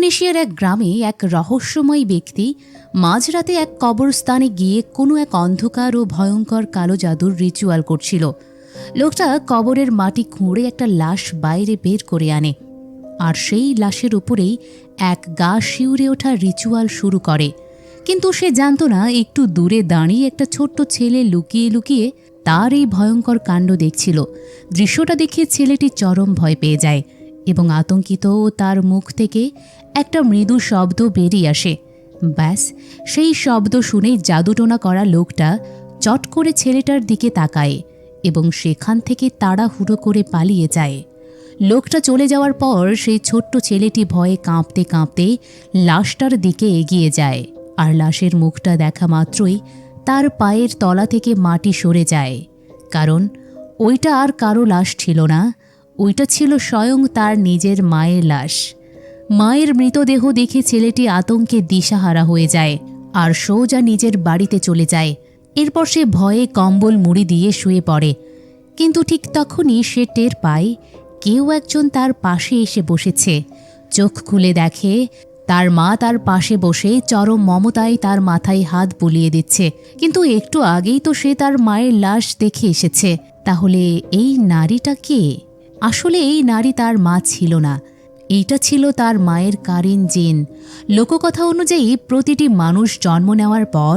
ইন্দোনেশিয়ার এক গ্রামে এক রহস্যময় ব্যক্তি মাঝরাতে এক কবরস্থানে গিয়ে কোনো এক অন্ধকার ও ভয়ঙ্কর কালো জাদুর রিচুয়াল করছিল। লোকটা কবরের মাটি খুঁড়ে একটা লাশ বাইরে বের করে আনে, আর সেই লাশের উপরেই এক গা শিউরে ওঠা রিচুয়াল শুরু করে। কিন্তু সে জানত না একটু দূরে দাঁড়িয়ে একটা ছোট্ট ছেলে লুকিয়ে লুকিয়ে তার এই ভয়ঙ্কর কাণ্ড দেখছিল। দৃশ্যটা দেখে ছেলেটি চরম ভয় পেয়ে যায় এবং আতঙ্কিত তার মুখ থেকে একটা মৃদু শব্দ বেরিয়ে আসে। ব্যাস, সেই শব্দ শুনে জাদুটোনা করা লোকটা চট করে ছেলেটার দিকে তাকায় এবং সেখান থেকে তাড়াহুড়ো করে পালিয়ে যায়। লোকটা চলে যাওয়ার পর সেই ছোট্ট ছেলেটি ভয়ে কাঁপতে কাঁপতে লাশটার দিকে এগিয়ে যায়, আর লাশের মুখটা দেখা মাত্রই তার পায়ের তলা থেকে মাটি সরে যায়, কারণ ওইটা আর কারো লাশ ছিল না, ওইটা ছিল স্বয়ং তার নিজের মায়ের লাশ। মায়ের মৃতদেহ দেখে ছেলেটি আতঙ্কে দিশাহারা হয়ে যায় আর সোজা নিজের বাড়িতে চলে যায়। এরপর সে ভয়ে কম্বল মুড়ি দিয়ে শুয়ে পড়ে, কিন্তু ঠিক তখনই সে টের পায় কেউ একজন তার পাশে এসে বসেছে। চোখ খুলে দেখে তার মা তার পাশে বসে চরম মমতায় তার মাথায় হাত বুলিয়ে দিচ্ছে। কিন্তু একটু আগেই তো সে তার মায়ের লাশ দেখে এসেছে, তাহলে এই নারীটা কে? আসলে এই নারী তার মা ছিল না, এইটা ছিল তার মায়ের কারিন জিন। লোককথা অনুযায়ী প্রতিটি মানুষ জন্ম নেওয়ার পর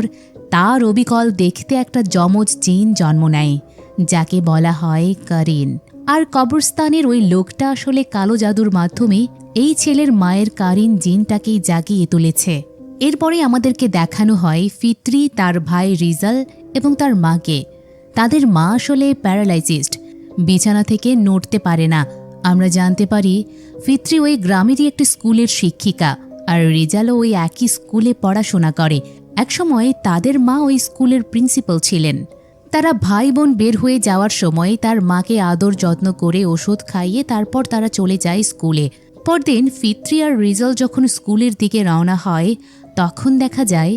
তার অবিকল দেখতে একটা যমজ জিন জন্ম নেয়, যাকে বলা হয় কারিন। আর কবরস্থানের ওই লোকটা আসলে কালো জাদুর মাধ্যমে এই ছেলের মায়ের কারিন জিনটাকেই জাগিয়ে তুলেছে। এরপরে আমাদেরকে দেখানো হয় ফিত্রি, তার ভাই রিজাল এবং তার মাকে। তাদের মা আসলে প্যারালাইজড, বিছানা থেকে নড়তে পারে না। আমরা জানতে পারি ফিত্রি ওই গ্রামেরই একটি স্কুলের শিক্ষিকা, আর রিজালও ওই একই স্কুলে পড়াশোনা করে। একসময় তাদের মা ওই স্কুলের প্রিন্সিপাল ছিলেন। তারা ভাই বোন বের হয়ে যাওয়ার সময় তার মাকে আদর যত্ন করে ওষুধ খাইয়ে তারপর তারা চলে যায় স্কুলে। পরদিন ফিত্রি আর রিজাল যখন স্কুলের দিকে রওনা হয়, তখন দেখা যায়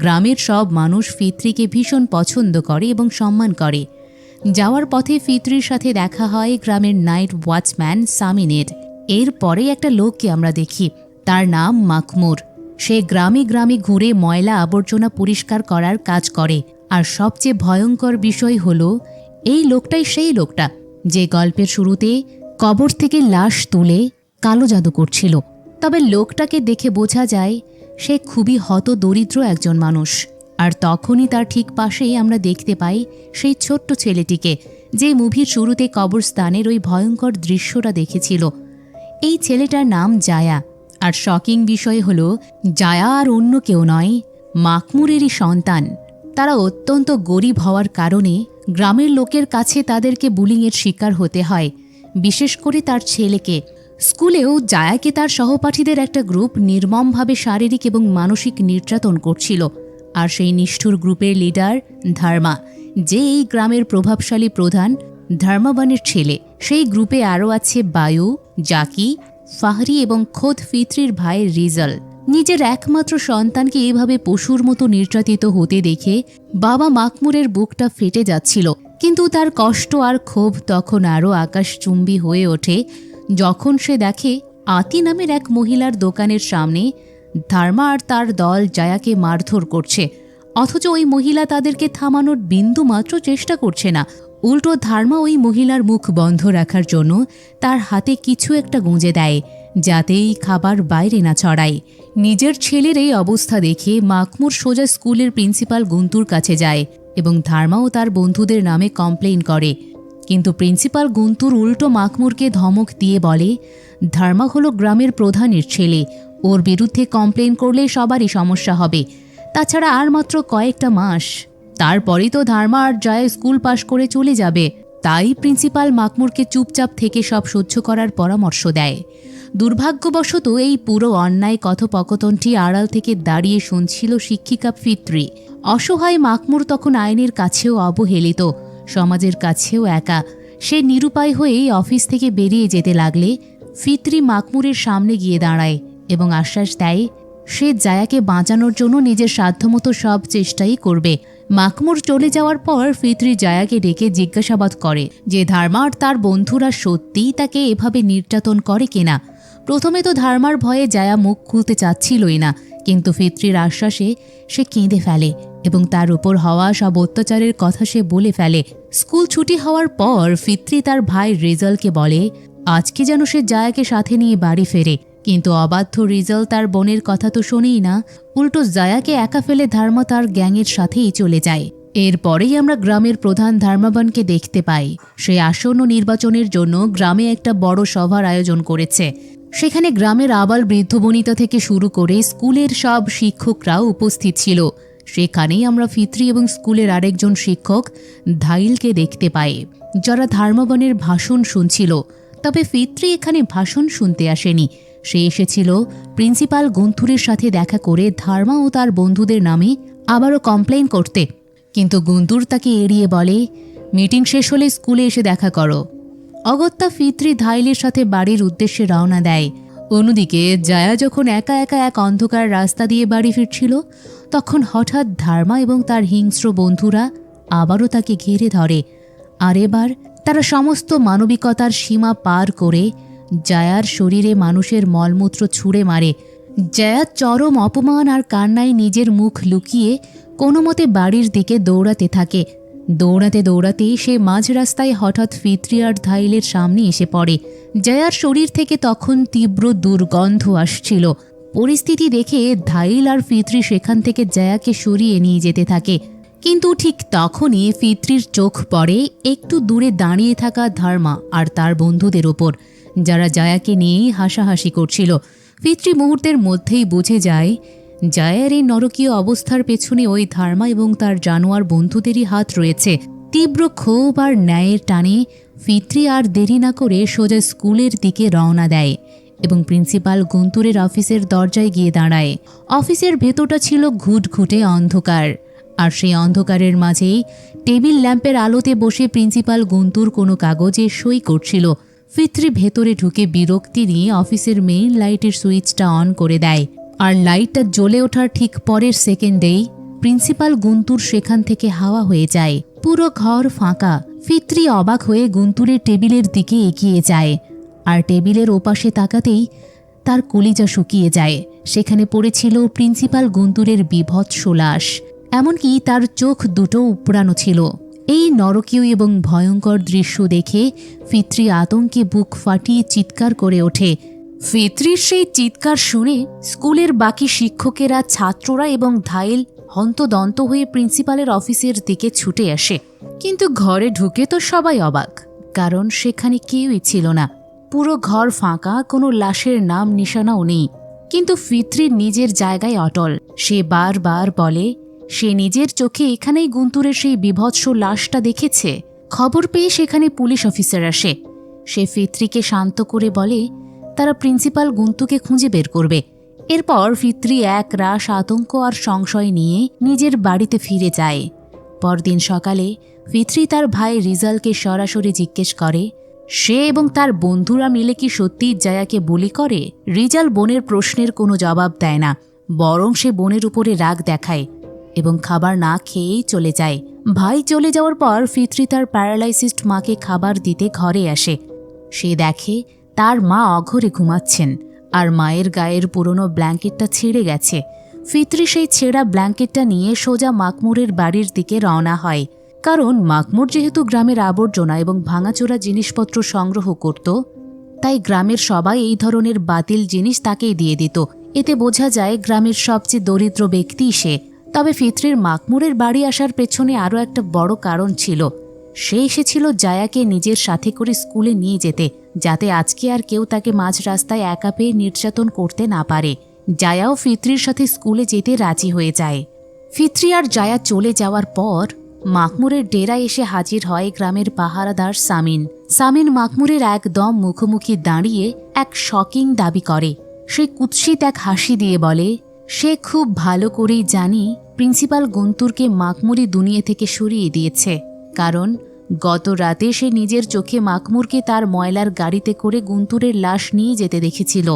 গ্রামের সব মানুষ ফিত্রিকে ভীষণ পছন্দ করে এবং সম্মান করে। যাওয়ার পথে ফিত্রির সাথে দেখা হয় গ্রামের নাইট ওয়াচম্যান সামিনের। এরপরে একটা লোককে আমরা দেখি, তার নাম মাকমুর। সে গ্রামে গ্রামে ঘুরে ময়লা আবর্জনা পরিষ্কার করার কাজ করে। আর সবচেয়ে ভয়ঙ্কর বিষয় হলো এই লোকটাই সেই লোকটা যে গল্পের শুরুতে কবর থেকে লাশ তুলে কালো জাদু করছিল। তবে লোকটাকে দেখে বোঝা যায় সে খুবই হতদরিদ্র একজন মানুষ। আর তখনই তার ঠিক পাশেই আমরা দেখতে পাই সেই ছোট্ট ছেলেটিকে, যে মুভির শুরুতে কবরস্থানের ওই ভয়ঙ্কর দৃশ্যটা দেখেছিল। এই ছেলেটার নাম জায়া। আর শকিং বিষয় হলো জায়া আর অন্য কেউ নয়, মাকমুরেরই সন্তান। তারা অত্যন্ত গরিব হওয়ার কারণে গ্রামের লোকের কাছে তাদেরকে বুলিংয়ের শিকার হতে হয়, বিশেষ করে তার ছেলেকে। স্কুলেও জায়াকে তার সহপাঠীদের একটা গ্রুপ নির্মমভাবে শারীরিক এবং মানসিক নির্যাতন করছিল। আর সেই নিষ্ঠুর গ্রুপের লিডার ধর্মা, যে এই গ্রামের প্রভাবশালী প্রধান ধর্মাবানের ছেলে। সেই গ্রুপে আরও আছে বায়ু, জাকি, ফাহরি এবং খোদ ফিত্রির ভাই রিজাল। নিজের একমাত্র সন্তানকে এভাবে পশুর মতো নির্যাতিত হতে দেখে বাবা মাকমুরের বুকটা ফেটে যাচ্ছিল। কিন্তু তার কষ্ট আর ক্ষোভ তখন আরও আকাশচুম্বী হয়ে ওঠে যখন সে দেখে আতি নামের এক মহিলার দোকানের সামনে ধর্মা আর তার দল জায়াকে মারধর করছে। অথচ ওই মহিলা তাদেরকে থামানোর বিন্দু মাত্র চেষ্টা করছে না। উল্টো ধর্মা ওই মহিলার মুখ বন্ধ রাখার জন্য তার হাতে কিছু একটা গুঁজে দেয়, যাতে এই খাবার বাইরে না ছড়ায়। নিজের ছেলের এই অবস্থা দেখে মাকমুর সোজা স্কুলের প্রিন্সিপাল গুন্তুর কাছে যায় এবং ধর্মাও তার বন্ধুদের নামে কমপ্লেইন করে। কিন্তু প্রিন্সিপাল গুন্তুর উল্টো মাকমুরকে ধমক দিয়ে বলে, ধর্মা হলো গ্রামের প্রধানের ছেলে, ওর বিরুদ্ধে কমপ্লেইন করলে সবারই সমস্যা হবে। তাছাড়া আর মাত্র কয়েকটা মাস, তারপরেই তো ধর্মা আর জয় স্কুল পাশ করে চলে যাবে। তাই প্রিন্সিপাল মাকমুরকে চুপচাপ থেকে সব সহ্য করার পরামর্শ দেয়। দুর্ভাগ্যবশত এই পুরো অন্যায় কথোপকথনটি আড়াল থেকে দাঁড়িয়ে শুনছিল শিক্ষিকা ফিত্রি। অসহায় মাকমুর তখন আইনের কাছেও অবহেলিত, সমাজের কাছেও একা। সে নিরুপায় হয়ে অফিস থেকে বেরিয়ে যেতে লাগলে ফিত্রি মাকমুরের সামনে গিয়ে দাঁড়ায় এবং আশ্বাস দেয় সে জায়াকে বাঁচানোর জন্য নিজের সাধ্যমতো সব চেষ্টাই করবে। মাকমুর চলে যাওয়ার পর ফিত্রি জায়াকে ডেকে জিজ্ঞাসাবাদ করে যে ধর্মা আর তার বন্ধুরা সত্যিই তাকে এভাবে নির্যাতন করে কিনা। প্রথমে তো ধার্মার ভয়ে জায়া মুখ খুলতে চাচ্ছিলই না, কিন্তু ফিত্রির আশ্বাসে সে কেঁদে ফেলে এবং তার উপর হওয়া সব অত্যাচারের কথা সে বলে ফেলে। স্কুল ছুটি হওয়ার পর ফিত্রি তার ভাই রিজালকে বলে আজকে যেন সে জায়াকে সাথে নিয়ে বাড়ি ফেরে, কিন্তু অবাধ্য রিজাল তার বোনের কথা তো শোনেই না, উল্টো জায়াকে একা ফেলে ধার্মা তার গ্যাংয়ের সাথেই চলে যায়। এরপরেই আমরা গ্রামের প্রধান ধার্মাবানকে দেখতে পাই। সে আসন্ন নির্বাচনের জন্য গ্রামে একটা বড় সভার আয়োজন করেছে। সেখানে গ্রামের আবাল বৃদ্ধ বনিতা থেকে শুরু করে স্কুলের সব শিক্ষকরাও উপস্থিত ছিল। সেখানেই আমরা ফিত্রি এবং স্কুলের আরেকজন শিক্ষক ধাইলকে দেখতে পাই, যারা ধার্মাবানের ভাষণ শুনছিল। তবে ফিত্রি এখানে ভাষণ শুনতে আসেনি, সে এসেছিল প্রিন্সিপাল গুন্থুরের সাথে দেখা করে ধার্মা ও তার বন্ধুদের নামে আবারও কমপ্লেন করতে। কিন্তু গুন্তুর তাকে এড়িয়ে বলে মিটিং শেষ হলে স্কুলে এসে দেখা করো। অগত্যা ফিত্রি ধাইলের সাথে বাড়ির উদ্দেশ্যে রওনা দেয়। অন্যদিকে জায়া যখন একা একা এক অন্ধকার রাস্তা দিয়ে বাড়ি ফিরছিল, তখন হঠাৎ ধার্মা এবং তার হিংস্র বন্ধুরা আবারও তাকে ঘিরে ধরে। আর এবার তারা সমস্ত মানবিকতার সীমা পার করে জায়ার শরীরে মানুষের মলমূত্র ছুঁড়ে মারে। জায়া চরম অপমান আর কান্নায় নিজের মুখ লুকিয়ে কোনো মতে বাড়ির দিকে দৌড়াতে থাকে। দৌড়াতে দৌড়াতেই সে মাঝ রাস্তায় হঠাৎ ফিত্রি আর ধাইলের সামনে এসে পড়ে। জায়ার শরীর থেকে তখন তীব্র দুর্গন্ধ আসছিল। পরিস্থিতি দেখে ধাইল আর ফিত্রি সেখান থেকে জায়াকে সরিয়ে নিয়ে যেতে থাকে। কিন্তু ঠিক তখনই ফিত্রির চোখ পড়ে একটু দূরে দাঁড়িয়ে থাকা ধার্মা আর তার বন্ধুদের ওপর, যারা জায়াকে নিয়েই হাসাহাসি করছিল। ফিত্রি মুহূর্তের মধ্যেই বুঝে যায় জায়ার এই নরকীয় অবস্থার পেছনে ওই ধার্মা এবং তার জানোয়ার বন্ধুদেরই হাত রয়েছে। তীব্র ক্ষোভ আর ন্যায়ের টানে ফিত্রি আর দেরি না করে সোজা স্কুলের দিকে রওনা দেয় এবং প্রিন্সিপাল গুন্তুরের অফিসের দরজায় গিয়ে দাঁড়ায়। অফিসের ভেতরটা ছিল ঘুটঘুটে অন্ধকার, আর সেই অন্ধকারের মাঝেই টেবিল ল্যাম্পের আলোতে বসে প্রিন্সিপাল গুন্তুর কোনো কাগজে সই করছিল। ফিত্রি ভেতরে ঢুকে বিরক্তি নিয়ে অফিসের মেইন লাইটের সুইচটা অন করে দেয়, আর লাইটটা জ্বলে ওঠার ঠিক পরের সেকেন্ডেই প্রিন্সিপাল গুন্তুর সেখান থেকে হাওয়া হয়ে যায়। পুরো ঘর ফাঁকা। ফিত্রি অবাক হয়ে গুন্তুরের টেবিলের দিকে এগিয়ে যায়, আর টেবিলের ওপাশে তাকাতেই তার কলিজা শুকিয়ে যায়। সেখানে পড়েছিল প্রিন্সিপাল গুন্তুরের বিভৎস লাশ, এমনকি তার চোখ দুটো উপড়ানো ছিল। এই নরকীয় এবং ভয়ঙ্কর দৃশ্য দেখে ফিত্রি আতঙ্কে বুক ফাটিয়ে চিৎকার করে ওঠে। ফিত্রির সেই চিৎকার শুনে স্কুলের বাকি শিক্ষকেরা, ছাত্ররা এবং ধাইল হন্তদন্ত হয়ে প্রিন্সিপালের অফিসের দিকে ছুটে আসে। কিন্তু ঘরে ঢুকে তো সবাই অবাক, কারণ সেখানে কেউই ছিল না। পুরো ঘর ফাঁকা, কোনো লাশের নাম নিশানাও নেই। কিন্তু ফিত্রি নিজের জায়গায় অটল। সে বারবার বলে সে নিজের চোখে এখানেই গুন্তুরের সেই বিভৎস লাশটা দেখেছে। খবর পেয়ে সেখানে পুলিশ অফিসার আসে। সে ফিত্রিকে শান্ত করে বলে তারা প্রিন্সিপাল গুন্তুকে খুঁজে বের করবে। এরপর ফিত্রি এক রাশ আতঙ্ক আর সংশয় নিয়ে নিজের বাড়িতে ফিরে যায়। পরদিন সকালে ফিত্রি তার ভাই রিজালকে সরাসরি জিজ্ঞেস করে সে এবং তার বন্ধুরা মিলে কি সত্যিই জায়াকে বুলি করে। রিজাল বোনের প্রশ্নের কোনো জবাব দেয় না, বরং সে বোনের উপরে রাগ দেখায় এবং খাবার না খেয়েই চলে যায়। ভাই চলে যাওয়ার পর ফিত্রি তার প্যারালাইসিসড মাকে খাবার দিতে ঘরে আসে। সে দেখে তার মা অঘরে ঘুমাচ্ছেন, আর মায়ের গায়ের পুরনো ব্ল্যাঙ্কেটটা ছিঁড়ে গেছে। ফিত্রি সেই ছেঁড়া ব্ল্যাঙ্কেটটা নিয়ে সোজা মাকমুরের বাড়ির দিকে রওনা হয়, কারণ মাকমুর যেহেতু গ্রামের আবর্জনা এবং ভাঙাচোরা জিনিসপত্র সংগ্রহ করত, তাই গ্রামের সবাই এই ধরনের বাতিল জিনিস তাকেই দিয়ে দিত। এতে বোঝা যায় গ্রামের সবচেয়ে দরিদ্র ব্যক্তি সে। তবে ফিত্রির মাকমুরের বাড়ি আসার পেছনে আরও একটা বড় কারণ ছিল। সে এসেছিল জায়াকে নিজের সাথে করে স্কুলে নিয়ে যেতে, যাতে আজকে আর কেউ তাকে মাঝ রাস্তায় একা পেয়ে নির্যাতন করতে না পারে। জায়াও ফিত্রির সাথে স্কুলে যেতে রাজি হয়ে যায়। ফিত্রি আর জায়া চলে যাওয়ার পর মাকমুরের ডেরায় এসে হাজির হয় গ্রামের পাহারাদার সামিন। সামিন মাকমুরের একদম মুখোমুখি দাঁড়িয়ে এক শকিং দাবি করে। সে কুৎসিত এক হাসি দিয়ে বলে সে খুব ভালো করেই জানি প্রিন্সিপাল গুন্তুরকে মাকমুরি দুনিয়া থেকে সরিয়ে দিয়েছে, কারণ গত রাতে সে নিজের চোখে মাকমুরকে তার ময়লার গাড়িতে করে গুন্তুরের লাশ নিয়ে যেতে দেখেছিল।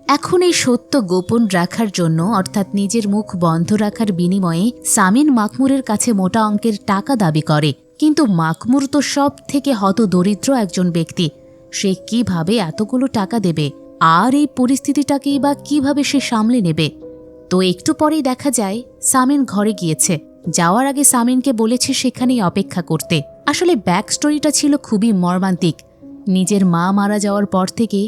এখন এই সত্য গোপন রাখার জন্য, অর্থাৎ নিজের মুখ বন্ধ রাখার বিনিময়ে সামিন মাকমুরের কাছে মোটা অঙ্কের টাকা দাবি করে। কিন্তু মাকমুর তো সব থেকে হতদরিদ্র একজন ব্যক্তি, সে কিভাবে এতগুলো টাকা দেবে? আর এই পরিস্থিতিটাকেই বা কিভাবে সে সামলে নেবে। তো একটু পরেই দেখা যায় সামিন ঘরে গিয়েছে। যাওয়ার আগে সামিনকে বলেছে সেখানেই অপেক্ষা করতে। আসলে ব্যাক স্টোরিটা ছিল খুবই মর্মান্তিক। নিজের মা মারা যাওয়ার পর থেকে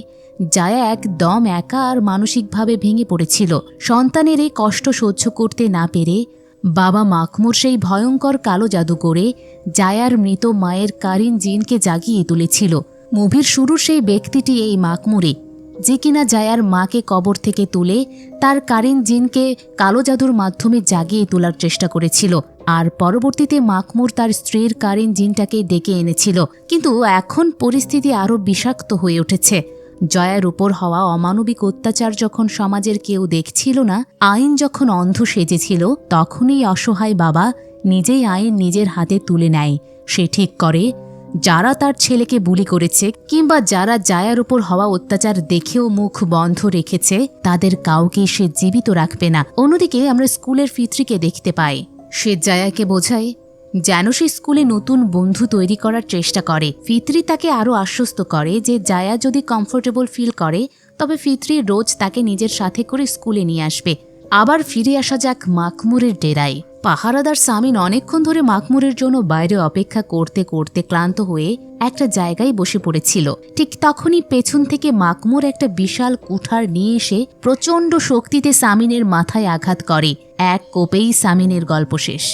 জায়া একদম একা আর মানসিকভাবে ভেঙে পড়েছিল। সন্তানের এই কষ্ট সহ্য করতে না পেরে বাবা মাকমুর সেই ভয়ঙ্কর কালো জাদু করে জায়ার মৃত মায়ের কারিন জিনকে জাগিয়ে তুলেছিল। মুভির শুরুর সেই ব্যক্তিটি এই মাকমুরে, যে কিনা জায়ার মাকে কবর থেকে তুলে তার কারিন জিনকে কালো জাদুর মাধ্যমে জাগিয়ে তোলার চেষ্টা করেছিল। আর পরবর্তীতে মাকমুর তার স্ত্রীর কারিন জিনটাকে ডেকে এনেছিল। কিন্তু এখন পরিস্থিতি আরও বিষাক্ত হয়ে উঠেছে। জয়ার উপর হওয়া অমানবিক অত্যাচার যখন সমাজের কেউ দেখছিল না, আইন যখন অন্ধ সেজেছিল, তখনই অসহায় বাবা নিজেই আইন নিজের হাতে তুলে নেয়। সে ঠিক করে যারা তার ছেলেকে বুলি করেছে কিংবা যারা জায়ার উপর হওয়া অত্যাচার দেখেও মুখ বন্ধ রেখেছে, তাদের কাউকে সে জীবিত রাখবে না। অন্যদিকে আমরা স্কুলের ফিত্রিকে দেখতে পাই। সে জায়াকে বোঝায় যেন সে স্কুলে নতুন বন্ধু তৈরি করার চেষ্টা করে। ফিত্রি তাকে আরও আশ্বস্ত করে যে জায়া যদি কমফোর্টেবল ফিল করে তবে ফিত্রি রোজ তাকে নিজের সাথে করে স্কুলে নিয়ে আসবে। আবার ফিরে আসা যাক মাকমুরের ডেরায়। পাহারাদার সামিন অনেকক্ষণ ধরে মাকমুরের জন্য বাইরে অপেক্ষা করতে করতে ক্লান্ত হয়ে একটা জায়গায় বসে পড়েছিল। ঠিক তখনই পেছন থেকে মাকমুর একটা বিশাল কুঠার নিয়ে এসে প্রচণ্ড শক্তিতে সামিনের মাথায় আঘাত করে। এক কোপেই সামিনের গল্প শেষ।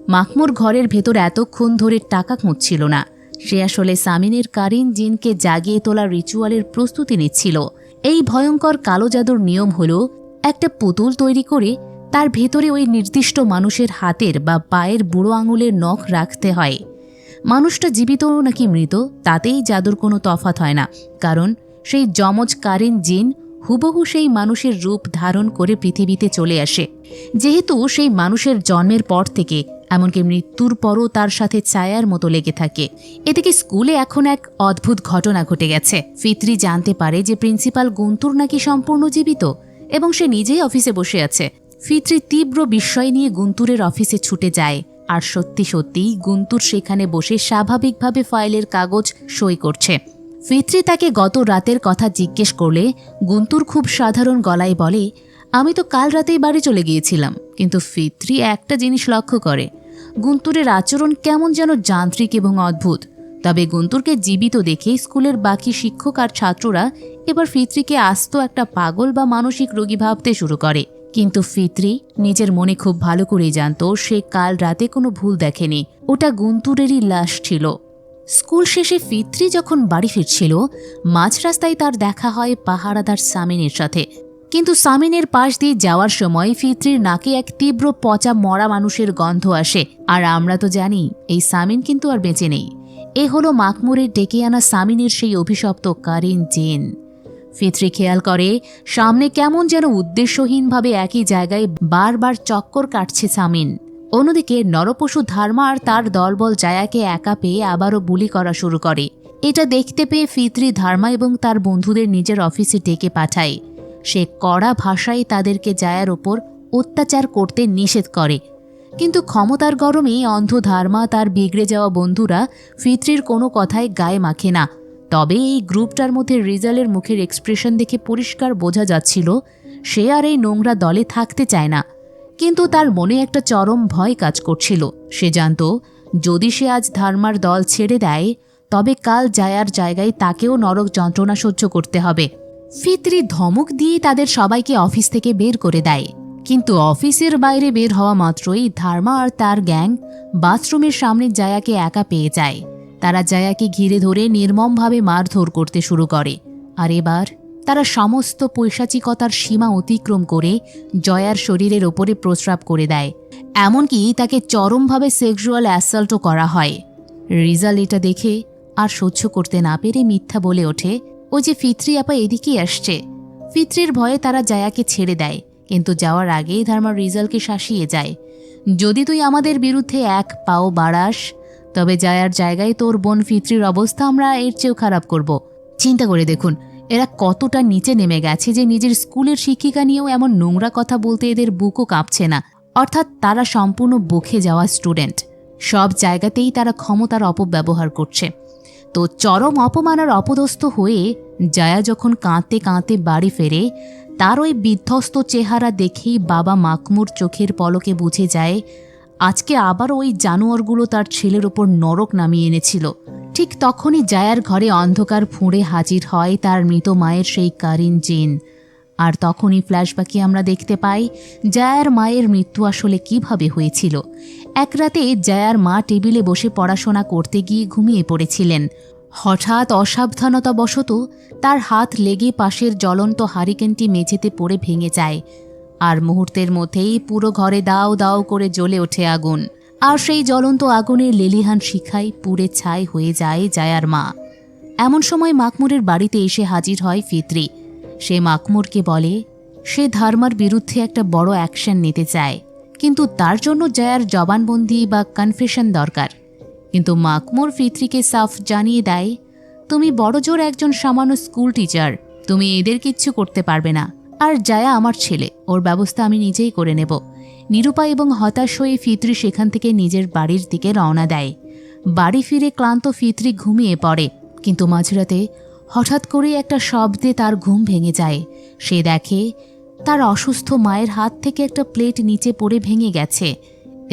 মাকমুর ঘরের ভেতর এতক্ষণ ধরে টাকা খুঁজছিল না, সে আসলে সামিনের কারিন জিনকে জাগিয়ে তোলার রিচুয়ালের প্রস্তুতি নিচ্ছিল। এই ভয়ঙ্কর কালো জাদুর নিয়ম হল একটা পুতুল তৈরি করে তার ভেতরে ওই নির্দিষ্ট মানুষের হাতের বা পায়ের বুড়ো আঙুলের নখ রাখতে হয়। মানুষটা জীবিত নাকি মৃত তাতেই জাদুর কোনো তফাৎ হয় না, কারণ সেই যমজ কারিন জিন হুবহু সেই মানুষের রূপ ধারণ করে পৃথিবীতে চলে আসে। যেহেতু সেই মানুষের জন্মের পর থেকে এমনকি মৃত্যুর পরও তার সাথে ছায়ার মতো লেগে থাকে। এদিকে স্কুলে এখন এক অদ্ভুত ঘটনা ঘটে গেছে। ফিত্রি জানতে পারে যে প্রিন্সিপাল গুন্তুর নাকি সম্পূর্ণ জীবিত এবং সে নিজেই অফিসে বসে আছে। ফিত্রি তীব্র বিস্ময় নিয়ে গুন্তুরের অফিসে ছুটে যায়। আর সত্যি সত্যিই গুন্তুর সেখানে বসে স্বাভাবিকভাবে ফাইলের কাগজ সই করছে। ফিত্রি তাকে গত রাতের কথা জিজ্ঞেস করলে গুন্তুর খুব সাধারণ গলায় বলে, আমি তো কাল রাতেই বাড়ি চলে গিয়েছিলাম। কিন্তু ফিত্রি একটা জিনিস লক্ষ্য করে, গুন্তুরের আচরণ কেমন যেন যান্ত্রিক এবং অদ্ভুত। তবে গুন্তুরকে জীবিত দেখে স্কুলের বাকি শিক্ষক আর ছাত্ররা এবার ফিত্রিকে আস্ত একটা পাগল বা মানসিক রোগী ভাবতে শুরু করে। কিন্তু ফিত্রি নিজের মনে খুব ভালো করেই জানত সে কাল রাতে কোনো ভুল দেখেনি, ওটা গুন্তুরেরই লাশ ছিল। স্কুল শেষে ফিত্রি যখন বাড়ি ফিরছিল, মাঝ রাস্তায় তার দেখা হয় পাহারাদার সামিনের সাথে। কিন্তু সামিনের পাশ দিয়ে যাওয়ার সময় ফিত্রির নাকে এক তীব্র পচা মরা মানুষের গন্ধ আসে। আর আমরা তো জানি এই সামিন কিন্তু আর বেঁচে নেই। এ হলো মাকমুরের ডেকে আনা সামিনের সেই অভিশপ্ত কারিন জিন। ফিত্রি খেয়াল করে সামনে কেমন যেন উদ্দেশ্যহীনভাবে একই জায়গায় বারবার চক্কর কাটছে সামিন। অন্যদিকে নরপশু ধার্মা আর তার দলবল জায়াকে একা পেয়ে আবারও বুলি করা শুরু করে। এটা দেখতে পেয়ে ফিত্রি ধার্মা এবং তার বন্ধুদের নিজের অফিসে ডেকে পাঠায়। সে কড়া ভাষায় তাদেরকে জায়ার ওপর অত্যাচার করতে নিষেধ করে। কিন্তু ক্ষমতার গরমে অন্ধ ধার্মা তার বিগড়ে যাওয়া বন্ধুরা ফিত্রির কোনো কথায় গায়ে মাখে না। তবে এই গ্রুপটার মধ্যে রিজালের মুখের এক্সপ্রেশন দেখে পরিষ্কার বোঝা যাচ্ছিল সে আর এই নোংরা দলে থাকতে চায় না। কিন্তু তার মনে একটা চরম ভয় কাজ করছিল। সে জানত যদি সে আজ ধার্মার দল ছেড়ে দেয় তবে কাল জায়ার জায়গায় তাকেও নরক যন্ত্রণা সহ্য করতে হবে। ফিত্রি ধমক দিয়ে তাদের সবাইকে অফিস থেকে বের করে দেয়। কিন্তু অফিসের বাইরে বের হওয়া মাত্রই ধার্মা আর তার গ্যাং বাথরুমের সামনে জায়াকে একা পেয়ে যায়। তারা জায়াকে ঘিরে ধরে নির্মমভাবে মারধর করতে শুরু করে। আর এবার তারা সমস্ত পৈশাচিকতার সীমা অতিক্রম করে জয়ার শরীরের ওপরে প্রস্রাব করে দেয়। এমনকি তাকে চরমভাবে সেক্সুয়াল অ্যাসল্টও করা হয়। রিজাল এটা দেখে আর সহ্য করতে না পেরে মিথ্যা বলে ওঠে, ওই যে ফিত্রি আপা এদিকেই আসছে। ফিত্রির ভয়ে তারা জায়াকে ছেড়ে দেয়, কিন্তু যাওয়ার আগেই ধার্মা রিজালকে শাসিয়ে যায়, যদি তুই আমাদের বিরুদ্ধে এক পাও বাড়াস তবে জায়ার জায়গায় তোর বোন ফিত্রির অবস্থা আমরা এর চেয়েও খারাপ করব। চিন্তা করে দেখুন এরা কতটা নিচে নেমে গেছে যে নিজের স্কুলের শিক্ষিকা নিয়েও এমন নোংরা কথা বলতে এদের বুকও কাঁপছে না। অর্থাৎ তারা সম্পূর্ণ বকে যাওয়া স্টুডেন্ট। সব জায়গাতেই তারা ক্ষমতার অপব্যবহার করছে। তো চরম অপমান আর অপদস্থ হয়ে জায়া যখন কাঁদতে কাঁদতে বাড়ি ফেরে, তার ওই বিধ্বস্ত চেহারা দেখেই বাবা মাকমুর চোখের পলকে বুঝে যায় আজকে আবার ওই জানোয়ারগুলো তার ছেলের ওপর নরক নামিয়ে এনেছিল। ঠিক তখনই জায়ার ঘরে অন্ধকার ফুঁড়ে হাজির হয় তার মৃত মায়ের সেই কারিন জিন। আর তখনই ফ্ল্যাশব্যাকে আমরা দেখতে পাই জায়ার মায়ের মৃত্যু আসলে কিভাবে হয়েছিল। এক রাতে জায়ার মা টেবিলে বসে পড়াশোনা করতে গিয়ে ঘুমিয়ে পড়েছিলেন। হঠাৎ অসাবধানতাবশত তার হাত লেগে পাশের জ্বলন্ত হারিকেনটি মেঝেতে পড়ে ভেঙে যায়, আর মুহূর্তের মধ্যেই পুরো ঘরে দাও দাও করে জ্বলে ওঠে আগুন। আর সেই জ্বলন্ত আগুনের লেলিহান শিখায় পুড়ে ছাই হয়ে যায় জায়ার মা। এমন সময় মাকমুরের বাড়িতে এসে হাজির হয় ফিতরি। সে মাকমুরকে বলে সে ধর্মার বিরুদ্ধে একটা বড় অ্যাকশন নিতে চায়, কিন্তু তার জন্য জায়ার জবানবন্দি বা কনফেশন দরকার। কিন্তু মাকমুর ফিতরিকে সাফ জানিয়ে দেয়, তুমি বড়জোর একজন সামান্য স্কুল টিচার, তুমি এদের কিচ্ছু করতে পারবে না। আর জায়া আমার ছেলে, ওর ব্যবস্থা আমি নিজেই করে নেব। নিরুপায় এবং হতাশ হয়ে ফিতরি সেখান থেকে নিজের বাড়ির দিকে রওনা দেয়। বাড়ি ফিরে ক্লান্ত ফিতরি ঘুমিয়ে পড়ে, কিন্তু মাঝরাতে হঠাৎ করে একটা শব্দে তার ঘুম ভেঙে যায়। সে দেখে তার অসুস্থ মায়ের হাত থেকে একটা প্লেট নিচে পড়ে ভেঙে গেছে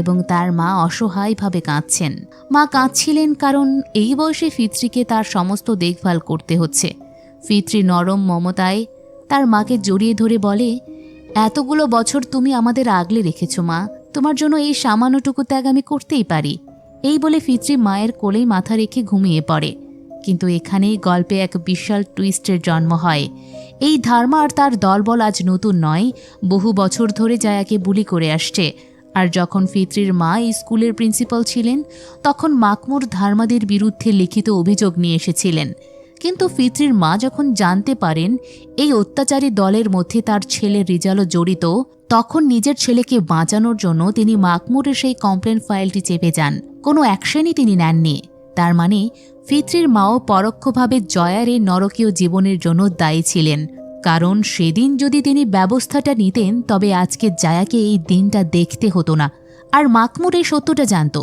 এবং তার মা অসহায়ভাবে কাঁদছেন। মা কাঁদছিলেন কারণ এই বয়সে ফিতরিকে তার সমস্ত দেখভাল করতে হচ্ছে। ফিতরি নরম মমতায় তার মাকে জড়িয়ে ধরে বলে, এতগুলো বছর তুমি আমাদের আগলে রেখেছ মা, তোমার জন্য এই সামান্যটুকু ত্যাগ আমি করতেই পারি। এই বলে ফিতরি মায়ের কোলেই মাথা রেখে ঘুমিয়ে পড়ে। কিন্তু এখানেই গল্পে এক বিশাল টুইস্টের জন্ম হয়। এই ধর্মা আর তার দলবল আজ নতুন নয়, বহু বছর ধরে জায়াকে বুলি করে আসছে। আর যখন ফিতরির মা এই স্কুলের প্রিন্সিপাল ছিলেন, তখন মাকমুর ধর্মাদের বিরুদ্ধে লিখিত অভিযোগ নিয়ে এসেছিলেন। কিন্তু ফিতরির মা যখন জানতে পারেন এই অত্যাচারী দলের মধ্যে তার ছেলে রিজালও জড়িত, তখন নিজের ছেলেকে বাঁচানোর জন্য তিনি মাকমুরের সেই কমপ্লেন ফাইলটি চেপে যান। কোনো অ্যাকশনই তিনি নেননি। তার মানে ফিতরির মাও পরোক্ষভাবে জয়ার এই নরকীয় জীবনের জন্য দায়ী ছিলেন, কারণ সেদিন যদি তিনি ব্যবস্থাটা নিতেন তবে আজকে জায়াকে এই দিনটা দেখতে হতো না। আর মাকমুর এই সত্যটা জানত।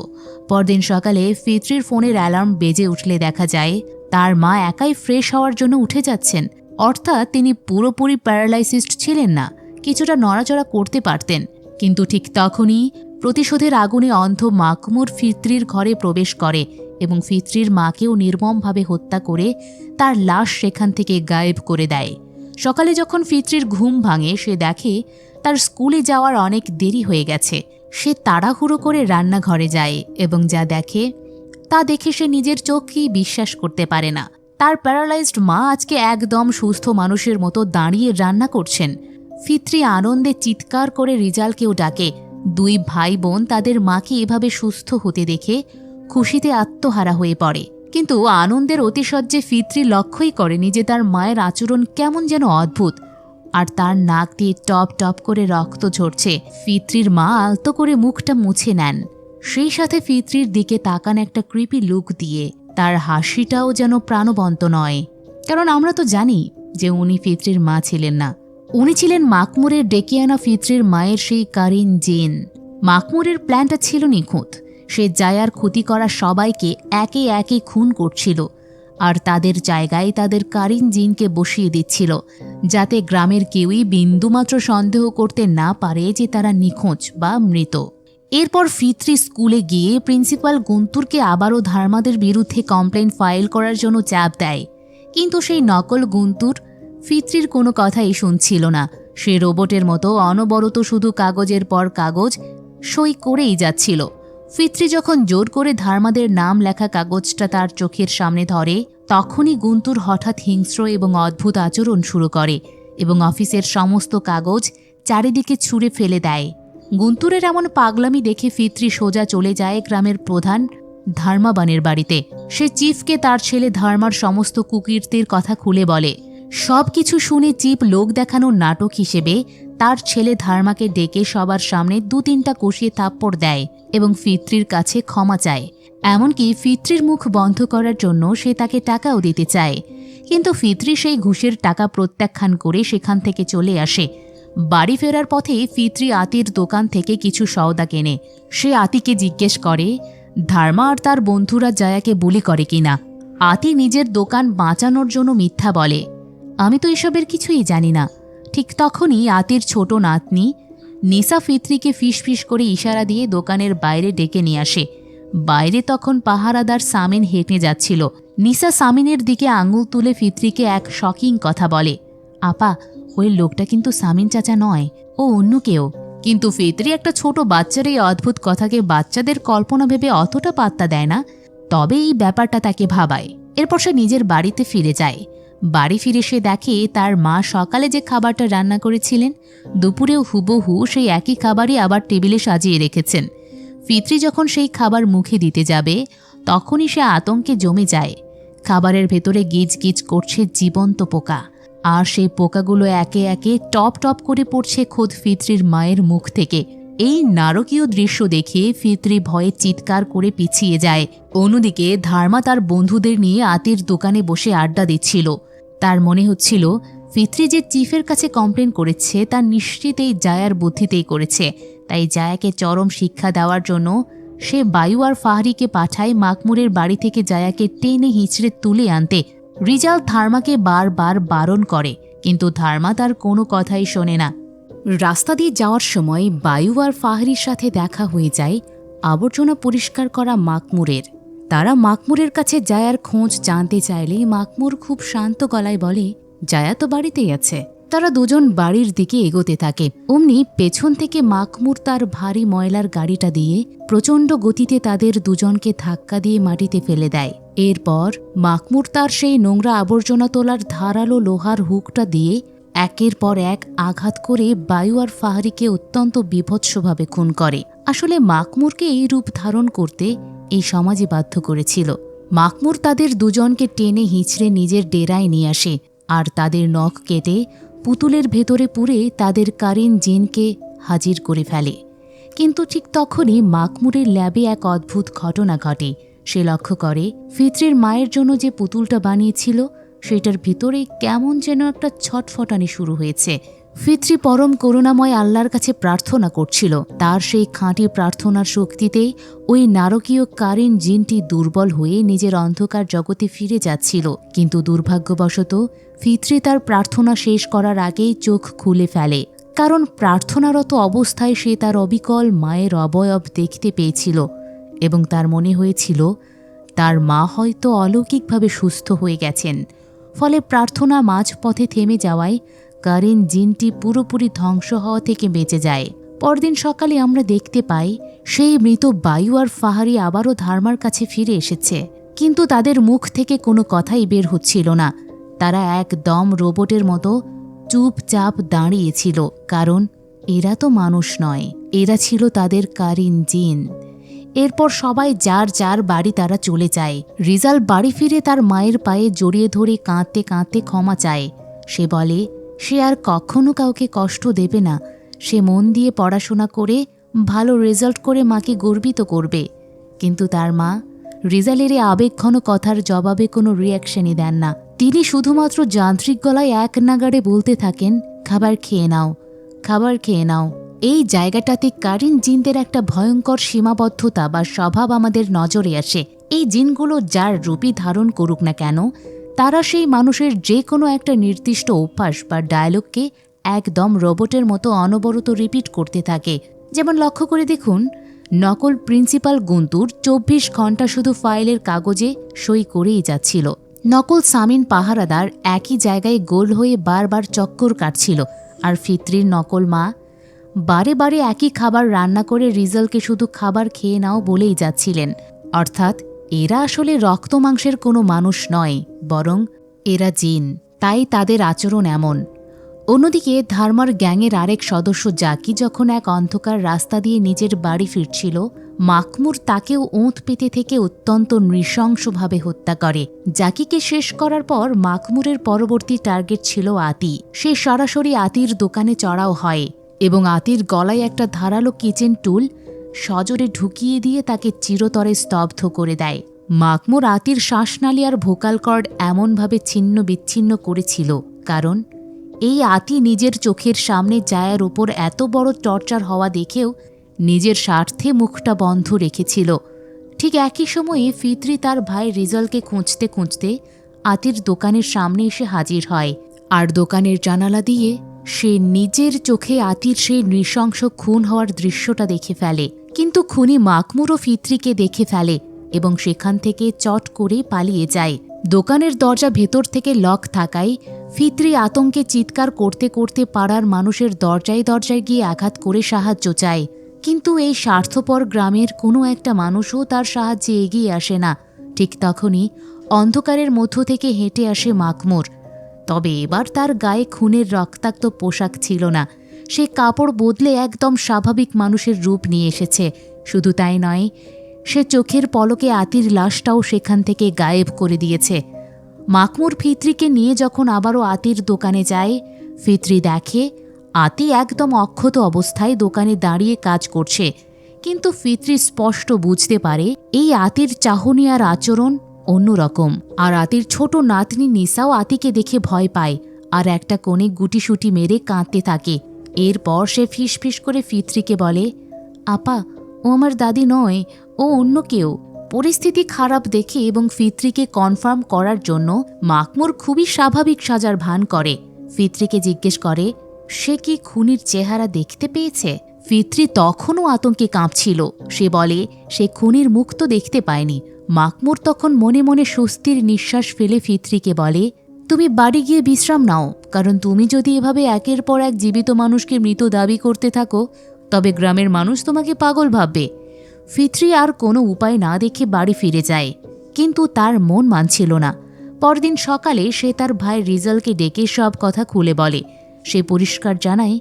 পরদিন সকালে ফিতরির ফোনের অ্যালার্ম বেজে উঠলে দেখা যায় তার মা একাই ফ্রেশ হওয়ার জন্য উঠে যাচ্ছেন। অর্থাৎ তিনি পুরোপুরি প্যারালাইসিসড ছিলেন না, কিছুটা নড়াচড়া করতে পারতেন। কিন্তু ঠিক তখনই প্রতিশোধের আগুনে অন্ধ মাকমুর ফিতরির ঘরে প্রবেশ করে এবং ফিতরির মাকেও নির্মমভাবে হত্যা করে তার লাশ সেখান থেকে গায়েব করে দেয়। সকালে যখন ফিতরির ঘুম ভাঙে, সে দেখে তার স্কুলে যাওয়ার অনেক দেরি হয়ে গেছে। সে তাড়াহুড়ো করে রান্নাঘরে যায় এবং যা দেখে তা দেখে সে নিজের চোখকেই বিশ্বাস করতে পারে না। তার প্যারালাইজড মা আজকে একদম সুস্থ মানুষের মতো দাঁড়িয়ে রান্না করছেন। ফিতরি আনন্দে চিৎকার করে রিজালকেও ডাকে। দুই ভাই বোন তাদের মাকে এভাবে সুস্থ হতে দেখে খুশিতে আত্মহারা হয়ে পড়ে। কিন্তু আনন্দের অতিশয্যে ফিতরি লক্ষ্যই করেনি যে তার মায়ের আচরণ কেমন যেন অদ্ভুত, আর তার নাক দিয়ে টপ টপ করে রক্ত ঝরছে। ফিতরির মা আলতো করে মুখটা মুছে নেন, সেই সাথে ফিতরির দিকে তাকান একটা ক্রিপি লুক দিয়ে। তার হাসিটাও যেন প্রাণবন্ত নয়, কারণ আমরা তো জানি যে উনি ফিতরির মা ছিলেন না, উনি ছিলেন মাকমুরের ডেকে আনা ফিতরির মায়ের সেই কারিন জিন। মাকমুরের প্ল্যানটা ছিল নিখুঁত। সে জায়ার ক্ষতি করা সবাইকে একে একে খুন করছিল আর তাদের জায়গায় তাদের কারিন জিনকে বসিয়ে দিচ্ছিল, যাতে গ্রামের কেউই বিন্দুমাত্র সন্দেহ করতে না পারে যে তারা নিখোঁজ বা মৃত। এরপর ফিতরি স্কুলে গিয়ে প্রিন্সিপাল গুন্তুরকে আবারও ধর্মাদের বিরুদ্ধে কমপ্লেন ফাইল করার জন্য চাপ দেয়। কিন্তু সেই নকল গুন্তুর ফিতরির কোনো কথাই শুনছিল না। সে রোবটের মতো অনবরত শুধু কাগজের পর কাগজ সই করেই যাচ্ছিল। ফিতরি যখন জোর করে ধর্মাদের নাম লেখা কাগজটা তার চোখের সামনে ধরে, তখনই গুন্তুর হঠাৎ হিংস্র এবং অদ্ভুত আচরণ শুরু করে এবং অফিসের সমস্ত কাগজ চারিদিকে ছুঁড়ে ফেলে দেয়। গুন্তুরের এমন পাগলামি দেখে ফিতরি সোজা চলে যায় গ্রামের প্রধান ধর্মাবানের বাড়িতে। সে চিফকে তার ছেলে ধর্মার সমস্ত কুকীর্তির কথা খুলে বলে। সব কিছু শুনে চিফ লোক দেখানোর নাটক হিসেবে তার ছেলে ধর্মাকে ডেকে সবার সামনে 2-3টা কষিয়ে থাপ্পড় দেয় এবং ফিতরির কাছে ক্ষমা চায়। এমনকি ফিতরির মুখ বন্ধ করার জন্য সে তাকে টাকাও দিতে চায়। কিন্তু ফিতরি সেই ঘুষের টাকা প্রত্যাখ্যান করে সেখান থেকে চলে আসে। বাড়ি ফেরার পথে ফিতরি আতির দোকান থেকে কিছু সওদা কেনে। সে আতিকে জিজ্ঞেস করে ধর্মা আর তার বন্ধুরা জায়াকে বুলি করে কিনা। আতি নিজের দোকান বাঁচানোর জন্য মিথ্যা বলে, আমি তো এসবের কিছুই জানি না। ঠিক তখনই আতির ছোট নাতনি নিসা ফিতরিকে ফিস করে ইশারা দিয়ে দোকানের বাইরে ডেকে নিয়ে আসে। বাইরে তখন পাহারাদার সামিন হেঁটে যাচ্ছিল। নিসা সামিনের দিকে আঙুল তুলে ফিতরিকে এক শকিং কথা বলে, আপা, ওই লোকটা কিন্তু সামিন চাচা নয়, ও অন্য কেউ। কিন্তু ফিতরি একটা ছোট বাচ্চার এই অদ্ভুত কথাকে বাচ্চাদের কল্পনা ভেবে অতটা পাত্তা দেয় না। তবে এই ব্যাপারটা তাকে ভাবায়। এরপর সে নিজের বাড়িতে ফিরে যায়। বাড়ি ফিরে সে দেখে তার মা সকালে যে খাবারটা রান্না করেছিলেন দুপুরেও হুবহু সেই একই খাবারই আবার টেবিলে সাজিয়ে রেখেছেন। ফিতরি যখন সেই খাবার মুখে দিতে যাবে তখনই সে আতঙ্কে জমে যায়। খাবারের ভেতরে গিজ গিজ করছে জীবন্ত পোকা, আর সেই পোকাগুলো একে একে টপ টপ করে পড়ছে খোদ ফিতরির মায়ের মুখ থেকে। এই নারকীয় দৃশ্য দেখে ফিতরি ভয়ে চিৎকার করে পিছিয়ে যায়। অন্যদিকে ধার্মা তার বন্ধুদের নিয়ে আতির দোকানে বসে আড্ডা দিচ্ছিল। তার মনে হচ্ছিল ফিতরি যে চিফের কাছে কমপ্লেন করেছে তা নিশ্চিত এই জায়ার বুদ্ধিতেই করেছে। তাই জায়াকে চরম শিক্ষা দেওয়ার জন্য সে বায়ু আর ফাহরিকে পাঠায় মাকমুরের বাড়ি থেকে জায়াকে টেনে হিঁচড়ে তুলে আনতে। রিজাল ধার্মাকে বারবার বারণ করে, কিন্তু ধার্মা তার কোনো কথাই শোনে না। রাস্তা দিয়ে যাওয়ার সময় বায়ু আর ফাহরির সাথে দেখা হয়ে যায় আবর্জনা পরিষ্কার করা মাকমুরের। তারা মাকমুরের কাছে জায়ার খোঁজ জানতে চাইলে মাকমুর খুব শান্ত গলায় বলে, জায়া তো বাড়িতেই আছে। তারা দুজন বাড়ির দিকে এগোতে থাকে। অমনি পেছন থেকে মাকমুর তার ভারী ময়লার গাড়িটা দিয়ে প্রচণ্ড গতিতে তাদের দুজনকে ধাক্কা দিয়ে মাটিতে ফেলে দেয়। এরপর মাকমুর তার সেই নোংরা আবর্জনা তোলার ধারালো লোহার হুকটা দিয়ে একের পর এক আঘাত করে বায়ু আর ফাহরিকে অত্যন্ত বীভৎসভাবে খুন করে। আসলে মাকমুরকে এই রূপ ধারণ করতে এই সমাজই বাধ্য করেছিল। মাকমুর তাদের দুজনকে টেনে হিঁচড়ে নিজের ডেরায় নিয়ে আসে আর তাদের নখ কেটে পুতুলের ভেতরে পুরে তাদের কারিন জিনকে হাজির করে ফেলে। কিন্তু ঠিক তখনই মাকমুরের ল্যাবে এক অদ্ভুত ঘটনা ঘটে। সে লক্ষ্য করে ফিতরির মায়ের জন্য যে পুতুলটা বানিয়েছিল সেটার ভিতরে কেমন যেন একটা ছটফটানি শুরু হয়েছে। ফিতরি পরম করুণাময় আল্লাহর কাছে প্রার্থনা করছিল। তার সেই খাঁটি প্রার্থনার শক্তিতেই ওই নারকীয় কারিন জিনটি দুর্বল হয়ে নিজের অন্ধকার জগতে ফিরে যাচ্ছিল। কিন্তু দুর্ভাগ্যবশত ফিতরি তার প্রার্থনা শেষ করার আগেই চোখ খুলে ফেলে, কারণ প্রার্থনারত অবস্থায় সে তার অবিকল মায়ের অবয়ব দেখতে পেয়েছিল এবং তার মনে হয়েছিল তার মা হয়তো অলৌকিকভাবে সুস্থ হয়ে গেছেন। ফলে প্রার্থনা মাঝপথে থেমে যাওয়ায় কারিন জিনটি পুরোপুরি ধ্বংস হওয়া থেকে বেঁচে যায়। পরদিন সকালে আমরা দেখতে পাই সেই মৃত বায়ু আর ফাহারি আবারও ধার্মার কাছে ফিরে এসেছে, কিন্তু তাদের মুখ থেকে কোনো কথাই বের হচ্ছিল না। তারা একদম রোবটের মতো চুপচাপ দাঁড়িয়েছিল, কারণ এরা তো মানুষ নয়, এরা ছিল তাদের কারিন জিন। এরপর সবাই যার যার বাড়ি তারা চলে যায়। রিজাল বাড়ি ফিরে তার মায়ের পায়ে জড়িয়ে ধরে কাঁদতে কাঁদতে ক্ষমা চায়। সে বলে সে আর কখনো কাউকে কষ্ট দেবে না। সে মন দিয়ে পড়াশোনা করে ভালো রেজাল্ট করে মাকে গর্বিত করবে। কিন্তু তার মা রিজালের এই আবেগঘন কথার জবাবে কোনো রিয়াকশনই দেন না। তিনি শুধুমাত্র যান্ত্রিক গলায় এক নাগাড়ে বলতে থাকেন, খাবার খেয়ে নাও, খাবার খেয়ে নাও। এই জায়গাটাতে কারিন জিনদের একটা ভয়ঙ্কর সীমাবদ্ধতা বা স্বভাব আমাদের নজরে আসে। এই জিনগুলো যার রূপই ধারণ করুক না কেন, তারা সেই মানুষের যে কোনো একটা নির্দিষ্ট অভ্যাস বা ডায়লগকে একদম রোবটের মতো অনবরত রিপিট করতে থাকে। যেমন লক্ষ্য করে দেখুন, নকল প্রিন্সিপাল গুন্তুর 24 ঘন্টা শুধু ফাইলের কাগজে সই করেই যাচ্ছিল। নকল সামিন পাহারাদার একই জায়গায় গোল হয়ে বারবার চক্কর কাটছিল। আর ফিতরির নকল মা বারে বারে একই খাবার রান্না করে রিজালকে শুধু খাবার খেয়ে নাও বলেই যাচ্ছিলেন। অর্থাৎ এরা আসলে রক্ত মাংসের কোনো মানুষ নয়, বরং এরা জিন, তাই তাদের আচরণ এমন। অন্যদিকে ধার্মার গ্যাংয়ের আরেক সদস্য জাকি যখন এক অন্ধকার রাস্তা দিয়ে নিজের বাড়ি ফিরছিল, মাকমুর তাকেও ওঁত পেতে থেকে অত্যন্ত নৃশংসভাবে হত্যা করে। জাকিকে শেষ করার পর মাকমুরের পরবর্তী টার্গেট ছিল আতি। সে সরাসরি আতির দোকানে চড়াও হয় এবং আতির গলায় একটা ধারালো কিচেন টুল সজোরে ঢুকিয়ে দিয়ে তাকে চিরতরে স্তব্ধ করে দেয়। মাকমুর আতির শ্বাসনালী আর ভোকাল কর্ড এমনভাবে ছিন্ন বিচ্ছিন্ন করেছিল, কারণ এই আতি নিজের চোখের সামনে জায়ার ওপর এত বড় টর্চার হওয়া দেখেও নিজের স্বার্থে মুখটা বন্ধ রেখেছিল। ঠিক একই সময়ে ফিতরি তার ভাই রিজালকে খুঁজতে খুঁজতে আতির দোকানের সামনে এসে হাজির হয়। আর দোকানের জানালা দিয়ে সে নিজের চোখে আতির সেই নৃশংস খুন হওয়ার দৃশ্যটা দেখে ফেলে। কিন্তু খুনি মাকমুরও ফিতরিকে দেখে ফেলে এবং সেখান থেকে চট করে পালিয়ে যায়। দোকানের দরজা ভেতর থেকে লক থাকায় ফিতরি আতঙ্কে চিৎকার করতে করতে পাড়ার মানুষের দরজায় দরজায় গিয়ে আঘাত করে সাহায্য চায়। কিন্তু এই স্বার্থপর গ্রামের কোনো একটা মানুষও তার সাহায্যে এগিয়ে আসে না। ঠিক তখনই অন্ধকারের মধ্য থেকে হেঁটে আসে মাকমুর। তবে এবার তার গায়ে খুনের রক্তাক্ত পোশাক ছিল না, সে কাপড় বদলে একদম স্বাভাবিক মানুষের রূপ নিয়ে এসেছে। শুধু তাই নয়, সে চোখের পলকে আতির লাশটাও সেখান থেকে গায়েব করে দিয়েছে। মাকমুর ফিতরিকে নিয়ে যখন আবারও আতির দোকানে যায়, ফিতরি দেখে আতি একদম অক্ষত অবস্থায় দোকানে দাঁড়িয়ে কাজ করছে। কিন্তু ফিতরি স্পষ্ট বুঝতে পারে এই আতির চাহনি আর আচরণ অন্যরকম। আর আতির ছোট নাতনি নিসাও আতিকে দেখে ভয় পায় আর একটা কোণে গুটিসুটি মেরে কাঁদতে থাকে। এরপর সে ফিসফিস করে ফিতরিকে বলে, আপা, ও আমার দাদি নয়, ও অন্য কেউ। পরিস্থিতি খারাপ দেখে এবং ফিতরিকে কনফার্ম করার জন্য মাকমুর খুবই স্বাভাবিক সাজার ভান করে। ফিতরিকে জিজ্ঞেস করে সে কি খুনির চেহারা দেখতে পেয়েছে। ফিতরি তখনও আতঙ্কে কাঁপছিল। সে বলে সে খুনির মুখ তো দেখতে পায়নি। মাকমুর তখন মনে মনে স্বস্তির নিঃশ্বাস ফেলে ফিতরিকে বলে, তুমি বাড়ি গিয়ে বিশ্রাম নাও, কারণ তুমি যদি এভাবে একের পর এক জীবিত মানুষকে মৃত দাবি করতে থাকো তবে গ্রামের মানুষ তোমাকে পাগল ভাববে। ফিতরি আর কোনো উপায় না দেখে বাড়ি ফিরে যায়, কিন্তু তার মন মানছিল না। পরদিন সকালে সে তার ভাই রিজালকে ডেকে সব কথা খুলে বলে। সে পরিষ্কার জানায়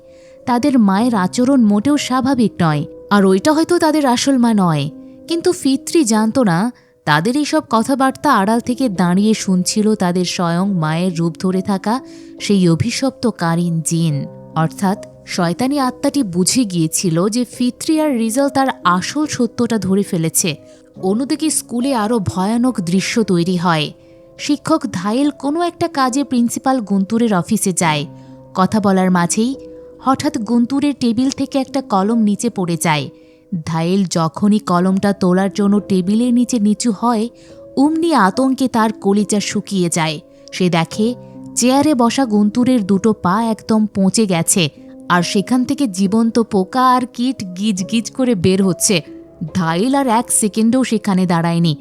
তাদের মায়ের আচরণ মোটেও স্বাভাবিক নয়, আর ওইটা হয়তো তাদের আসল মা নয়। কিন্তু ফিতরি জানত না তাদের এইসব কথাবার্তা আড়াল থেকে দাঁড়িয়ে শুনছিল তাদের স্বয়ং মায়ের রূপ ধরে থাকা সেই অভিশপ্ত কারিন জিন। অর্থাৎ শয়তানি আত্মাটি বুঝে গিয়েছিল যে ফিতরি আর রিজাল তার আসল সত্যটা ধরে ফেলেছে। অন্যদিকে স্কুলে আরও ভয়ানক দৃশ্য তৈরি হয়। শিক্ষক ধায়েল কোনো একটা কাজে প্রিন্সিপাল গুন্তুরের অফিসে যায়। কথা বলার মাঝেই হঠাৎ গুন্তুরের টেবিল থেকে একটা কলম নিচে পড়ে যায়। ধায়েল যখনই কলমটা তোলার জন্য টেবিলের নিচে নিচু হয়, অমনি আতঙ্কে তার কলিজা শুকিয়ে যায়। সে দেখে চেয়ারে বসা গুন্তুরের দুটো পা একদম পচে গেছে, আর সেখান থেকে জীবন্ত পোকা আর কীট গিজ গিজ করে বের হচ্ছে। ধায়েল আর এক সেকেন্ডও সেখানে দাঁড়ায়নি।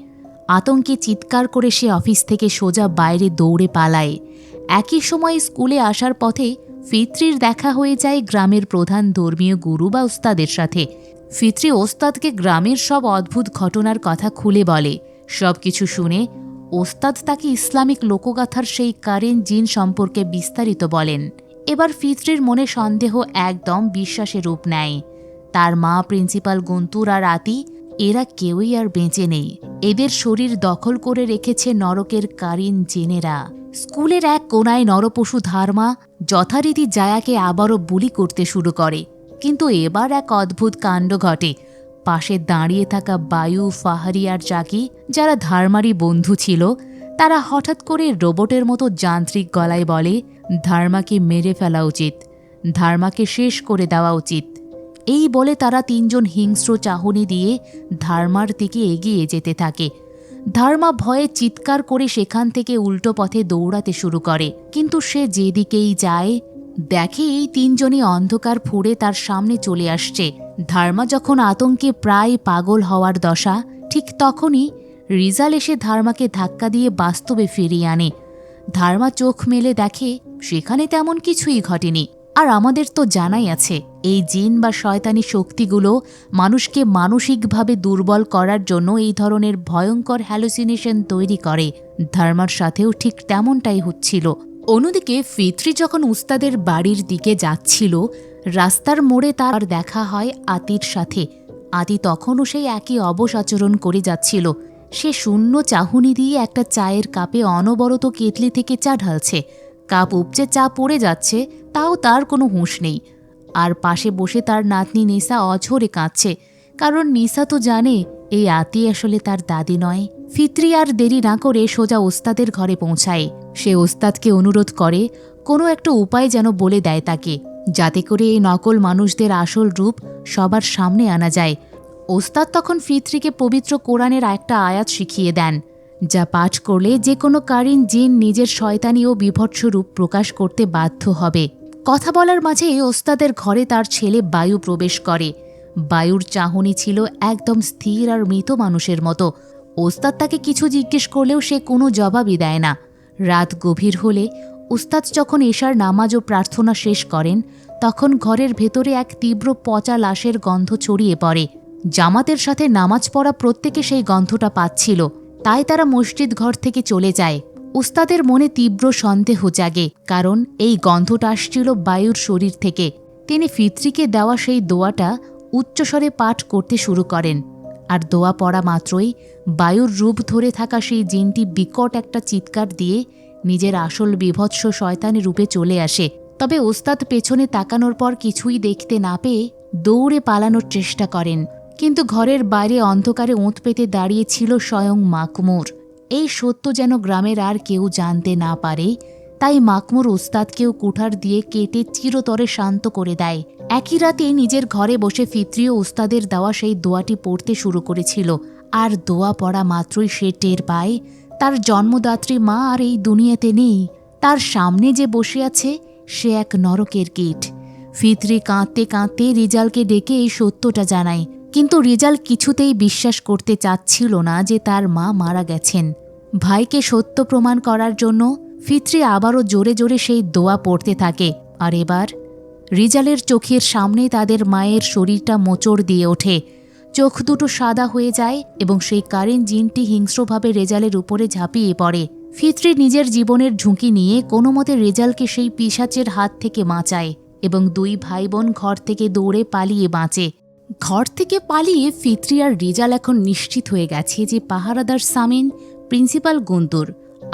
আতঙ্কে চিৎকার করে সে অফিস থেকে সোজা বাইরে দৌড়ে পালায়। একই সময় স্কুলে আসার পথে ফিতরির দেখা হয়ে যায় গ্রামের প্রধান ধর্মীয় গুরু বা ওস্তাদের সাথে। ফিতরি ওস্তাদকে গ্রামের সব অদ্ভুত ঘটনার কথা খুলে বলে। সব কিছু শুনে ওস্তাদ তাকে ইসলামিক লোকগাথার সেই কারেন জিন সম্পর্কে বিস্তারিত বলেন। এবার ফিতরির মনে সন্দেহ একদম বিশ্বাসে রূপ নেয়। তার মা, প্রিন্সিপাল গুন্তুর আর আতি, এরা কেউই আর বেঁচে নেই। এদের শরীর দখল করে রেখেছে নরকের কারিন জিনেরা। স্কুলের এক কোনায় নরপশু ধার্মা যথারীতি জায়াকে আবারও বুলি করতে শুরু করে। কিন্তু এবার এক অদ্ভুত কাণ্ড ঘটে। পাশে দাঁড়িয়ে থাকা বায়ু, ফাহারি আর জাকি, যারা ধার্মারই বন্ধু ছিল, তারা হঠাৎ করে রোবটের মতো যান্ত্রিক গলায় বলে, ধার্মাকে মেরে ফেলা উচিত, ধার্মাকে শেষ করে দেওয়া উচিত। এই বলে তারা তিনজন হিংস্র চাহনি দিয়ে ধার্মার দিকে এগিয়ে যেতে থাকে। ধার্মা ভয়ে চিৎকার করে সেখান থেকে উল্টো পথে দৌড়াতে শুরু করে। কিন্তু সে যেদিকেই যায় দেখে এই তিনজনই অন্ধকার ফুঁড়ে তার সামনে চলে আসছে। ধার্মা যখন আতঙ্কে প্রায় পাগল হওয়ার দশা, ঠিক তখনই রিজাল এসে ধার্মাকে ধাক্কা দিয়ে বাস্তবে ফিরিয়ে আনে। ধার্মা চোখ মেলে দেখে সেখানে তেমন কিছুই ঘটেনি। আর আমাদের তো জানাই আছে এই জিন বা শয়তানি শক্তিগুলো মানুষকে মানসিকভাবে দুর্বল করার জন্য এই ধরনের ভয়ঙ্কর হ্যালুসিনেশন তৈরি করে। ধার্মার সাথেও ঠিক তেমনটাই হচ্ছিল। অন্যদিকে ফিতরি যখন উস্তাদের বাড়ির দিকে যাচ্ছিল, রাস্তার মোড়ে তার দেখা হয় আতির সাথে। আতি তখনও সেই একই অবশ আচরণ করে যাচ্ছিল। সে শূন্য চাহনি দিয়ে একটা চায়ের কাপে অনবরত কেটলি থেকে চা ঢালছে। কাপ উপচে চা পড়ে যাচ্ছে, তাও তার কোনো হুঁশ নেই। আর পাশে বসে তার নাতনি নিসা অঝরে কাঁদছে, কারণ নিসা তো জানে এই আতি আসলে তার দাদি নয়। ফিতরি আর দেরি না করে সোজা ওস্তাদের ঘরে পৌঁছায়। সে ওস্তাদকে অনুরোধ করে কোনো একটা উপায় যেন বলে দেয় তাকে, যাতে করে এই নকল মানুষদের আসল রূপ সবার সামনে আনা যায়। ওস্তাদ তখন ফিতরিকে পবিত্র কোরআনের একটা আয়াত শিখিয়ে দেন, যা পাঠ করলে যে কোনো কারিন জিন নিজের শয়তানি ও বিভৎস রূপ প্রকাশ করতে বাধ্য হবে। কথা বলার মাঝে ওস্তাদের ঘরে তার ছেলে বায়ু প্রবেশ করে। বায়ুর চাহনি ছিল একদম স্থির আর মৃত মানুষের মতো। ওস্তাদ তাকে কিছু জিজ্ঞেস করলেও সে কোনো জবাবই দেয় না। রাত গভীর হলে ওস্তাদ যখন এশার নামাজ ও প্রার্থনা শেষ করেন, তখন ঘরের ভেতরে এক তীব্র পচা লাশের গন্ধ ছড়িয়ে পড়ে। জামাতের সাথে নামাজ পড়া প্রত্যেকে সেই গন্ধটা পাচ্ছিল, তাই তারা মসজিদ ঘর থেকে চলে যায়। উস্তাদের মনে তীব্র সন্দেহ জাগে, কারণ এই গন্ধটা আসছিল বায়ুর শরীর থেকে। তিনি ফিতরিকে দেওয়া সেই দোয়াটা উচ্চস্বরে পাঠ করতে শুরু করেন, আর দোয়া পড়া মাত্রই বায়ুর রূপ ধরে থাকা সেই জিনটি বিকট একটা চিৎকার দিয়ে নিজের আসল বিভৎস শয়তানি রূপে চলে আসে। তবে ওস্তাদ পেছনে তাকানোর পর কিছুই দেখতে না পেয়ে দৌড়ে পালানোর চেষ্টা করেন, কিন্তু ঘরের বাইরে অন্ধকারে ওঁত পেতে দাঁড়িয়ে ছিল স্বয়ং মাকমুর। এই সত্য যেন গ্রামের আর কেউ জানতে না পারে, তাই মাকমুর ওস্তাদকেও কুঠার দিয়ে কেটে চিরতরে শান্ত করে দেয়। একই রাতে নিজের ঘরে বসে ফিতরি ও ওস্তাদের দেওয়া সেই দোয়াটি পড়তে শুরু করেছিল, আর দোয়া পড়া মাত্রই সে টের পায় তার জন্মদাত্রী মা আর এই দুনিয়াতে নেই। তার সামনে যে বসে আছে সে এক নরকের কীট। ফিতরি কাঁদতে কাঁদতে রিজালকে ডেকে এই সত্যটা জানায়, কিন্তু রিজাল কিছুতেই বিশ্বাস করতে চাচ্ছিল না যে তার মা মারা গেছেন। ভাইকে সত্য প্রমাণ করার জন্য ফিতরি আবারও জোরে জোরে সেই দোয়া পড়তে থাকে, আর এবার রিজালের চোখের সামনে তাদের মায়ের শরীরটা মোচড় দিয়ে ওঠে। চোখ দুটো সাদা হয়ে যায় এবং সেই কারেন জিনটি হিংস্রভাবে রেজালের উপরে ঝাঁপিয়ে পড়ে। ফিতরি নিজের জীবনের ঝুঁকি নিয়ে কোনো মতে রেজালকে সেই পিশাচের হাত থেকে বাঁচায় এবং দুই ভাই বোন ঘর থেকে দৌড়ে পালিয়ে বাঁচে। ঘর থেকে পালিয়ে ফিতরি আর রিজাল এখন নিশ্চিত হয়ে গেছে যে পাহারাদার সামিন, প্রিন্সিপাল গুন্তুর,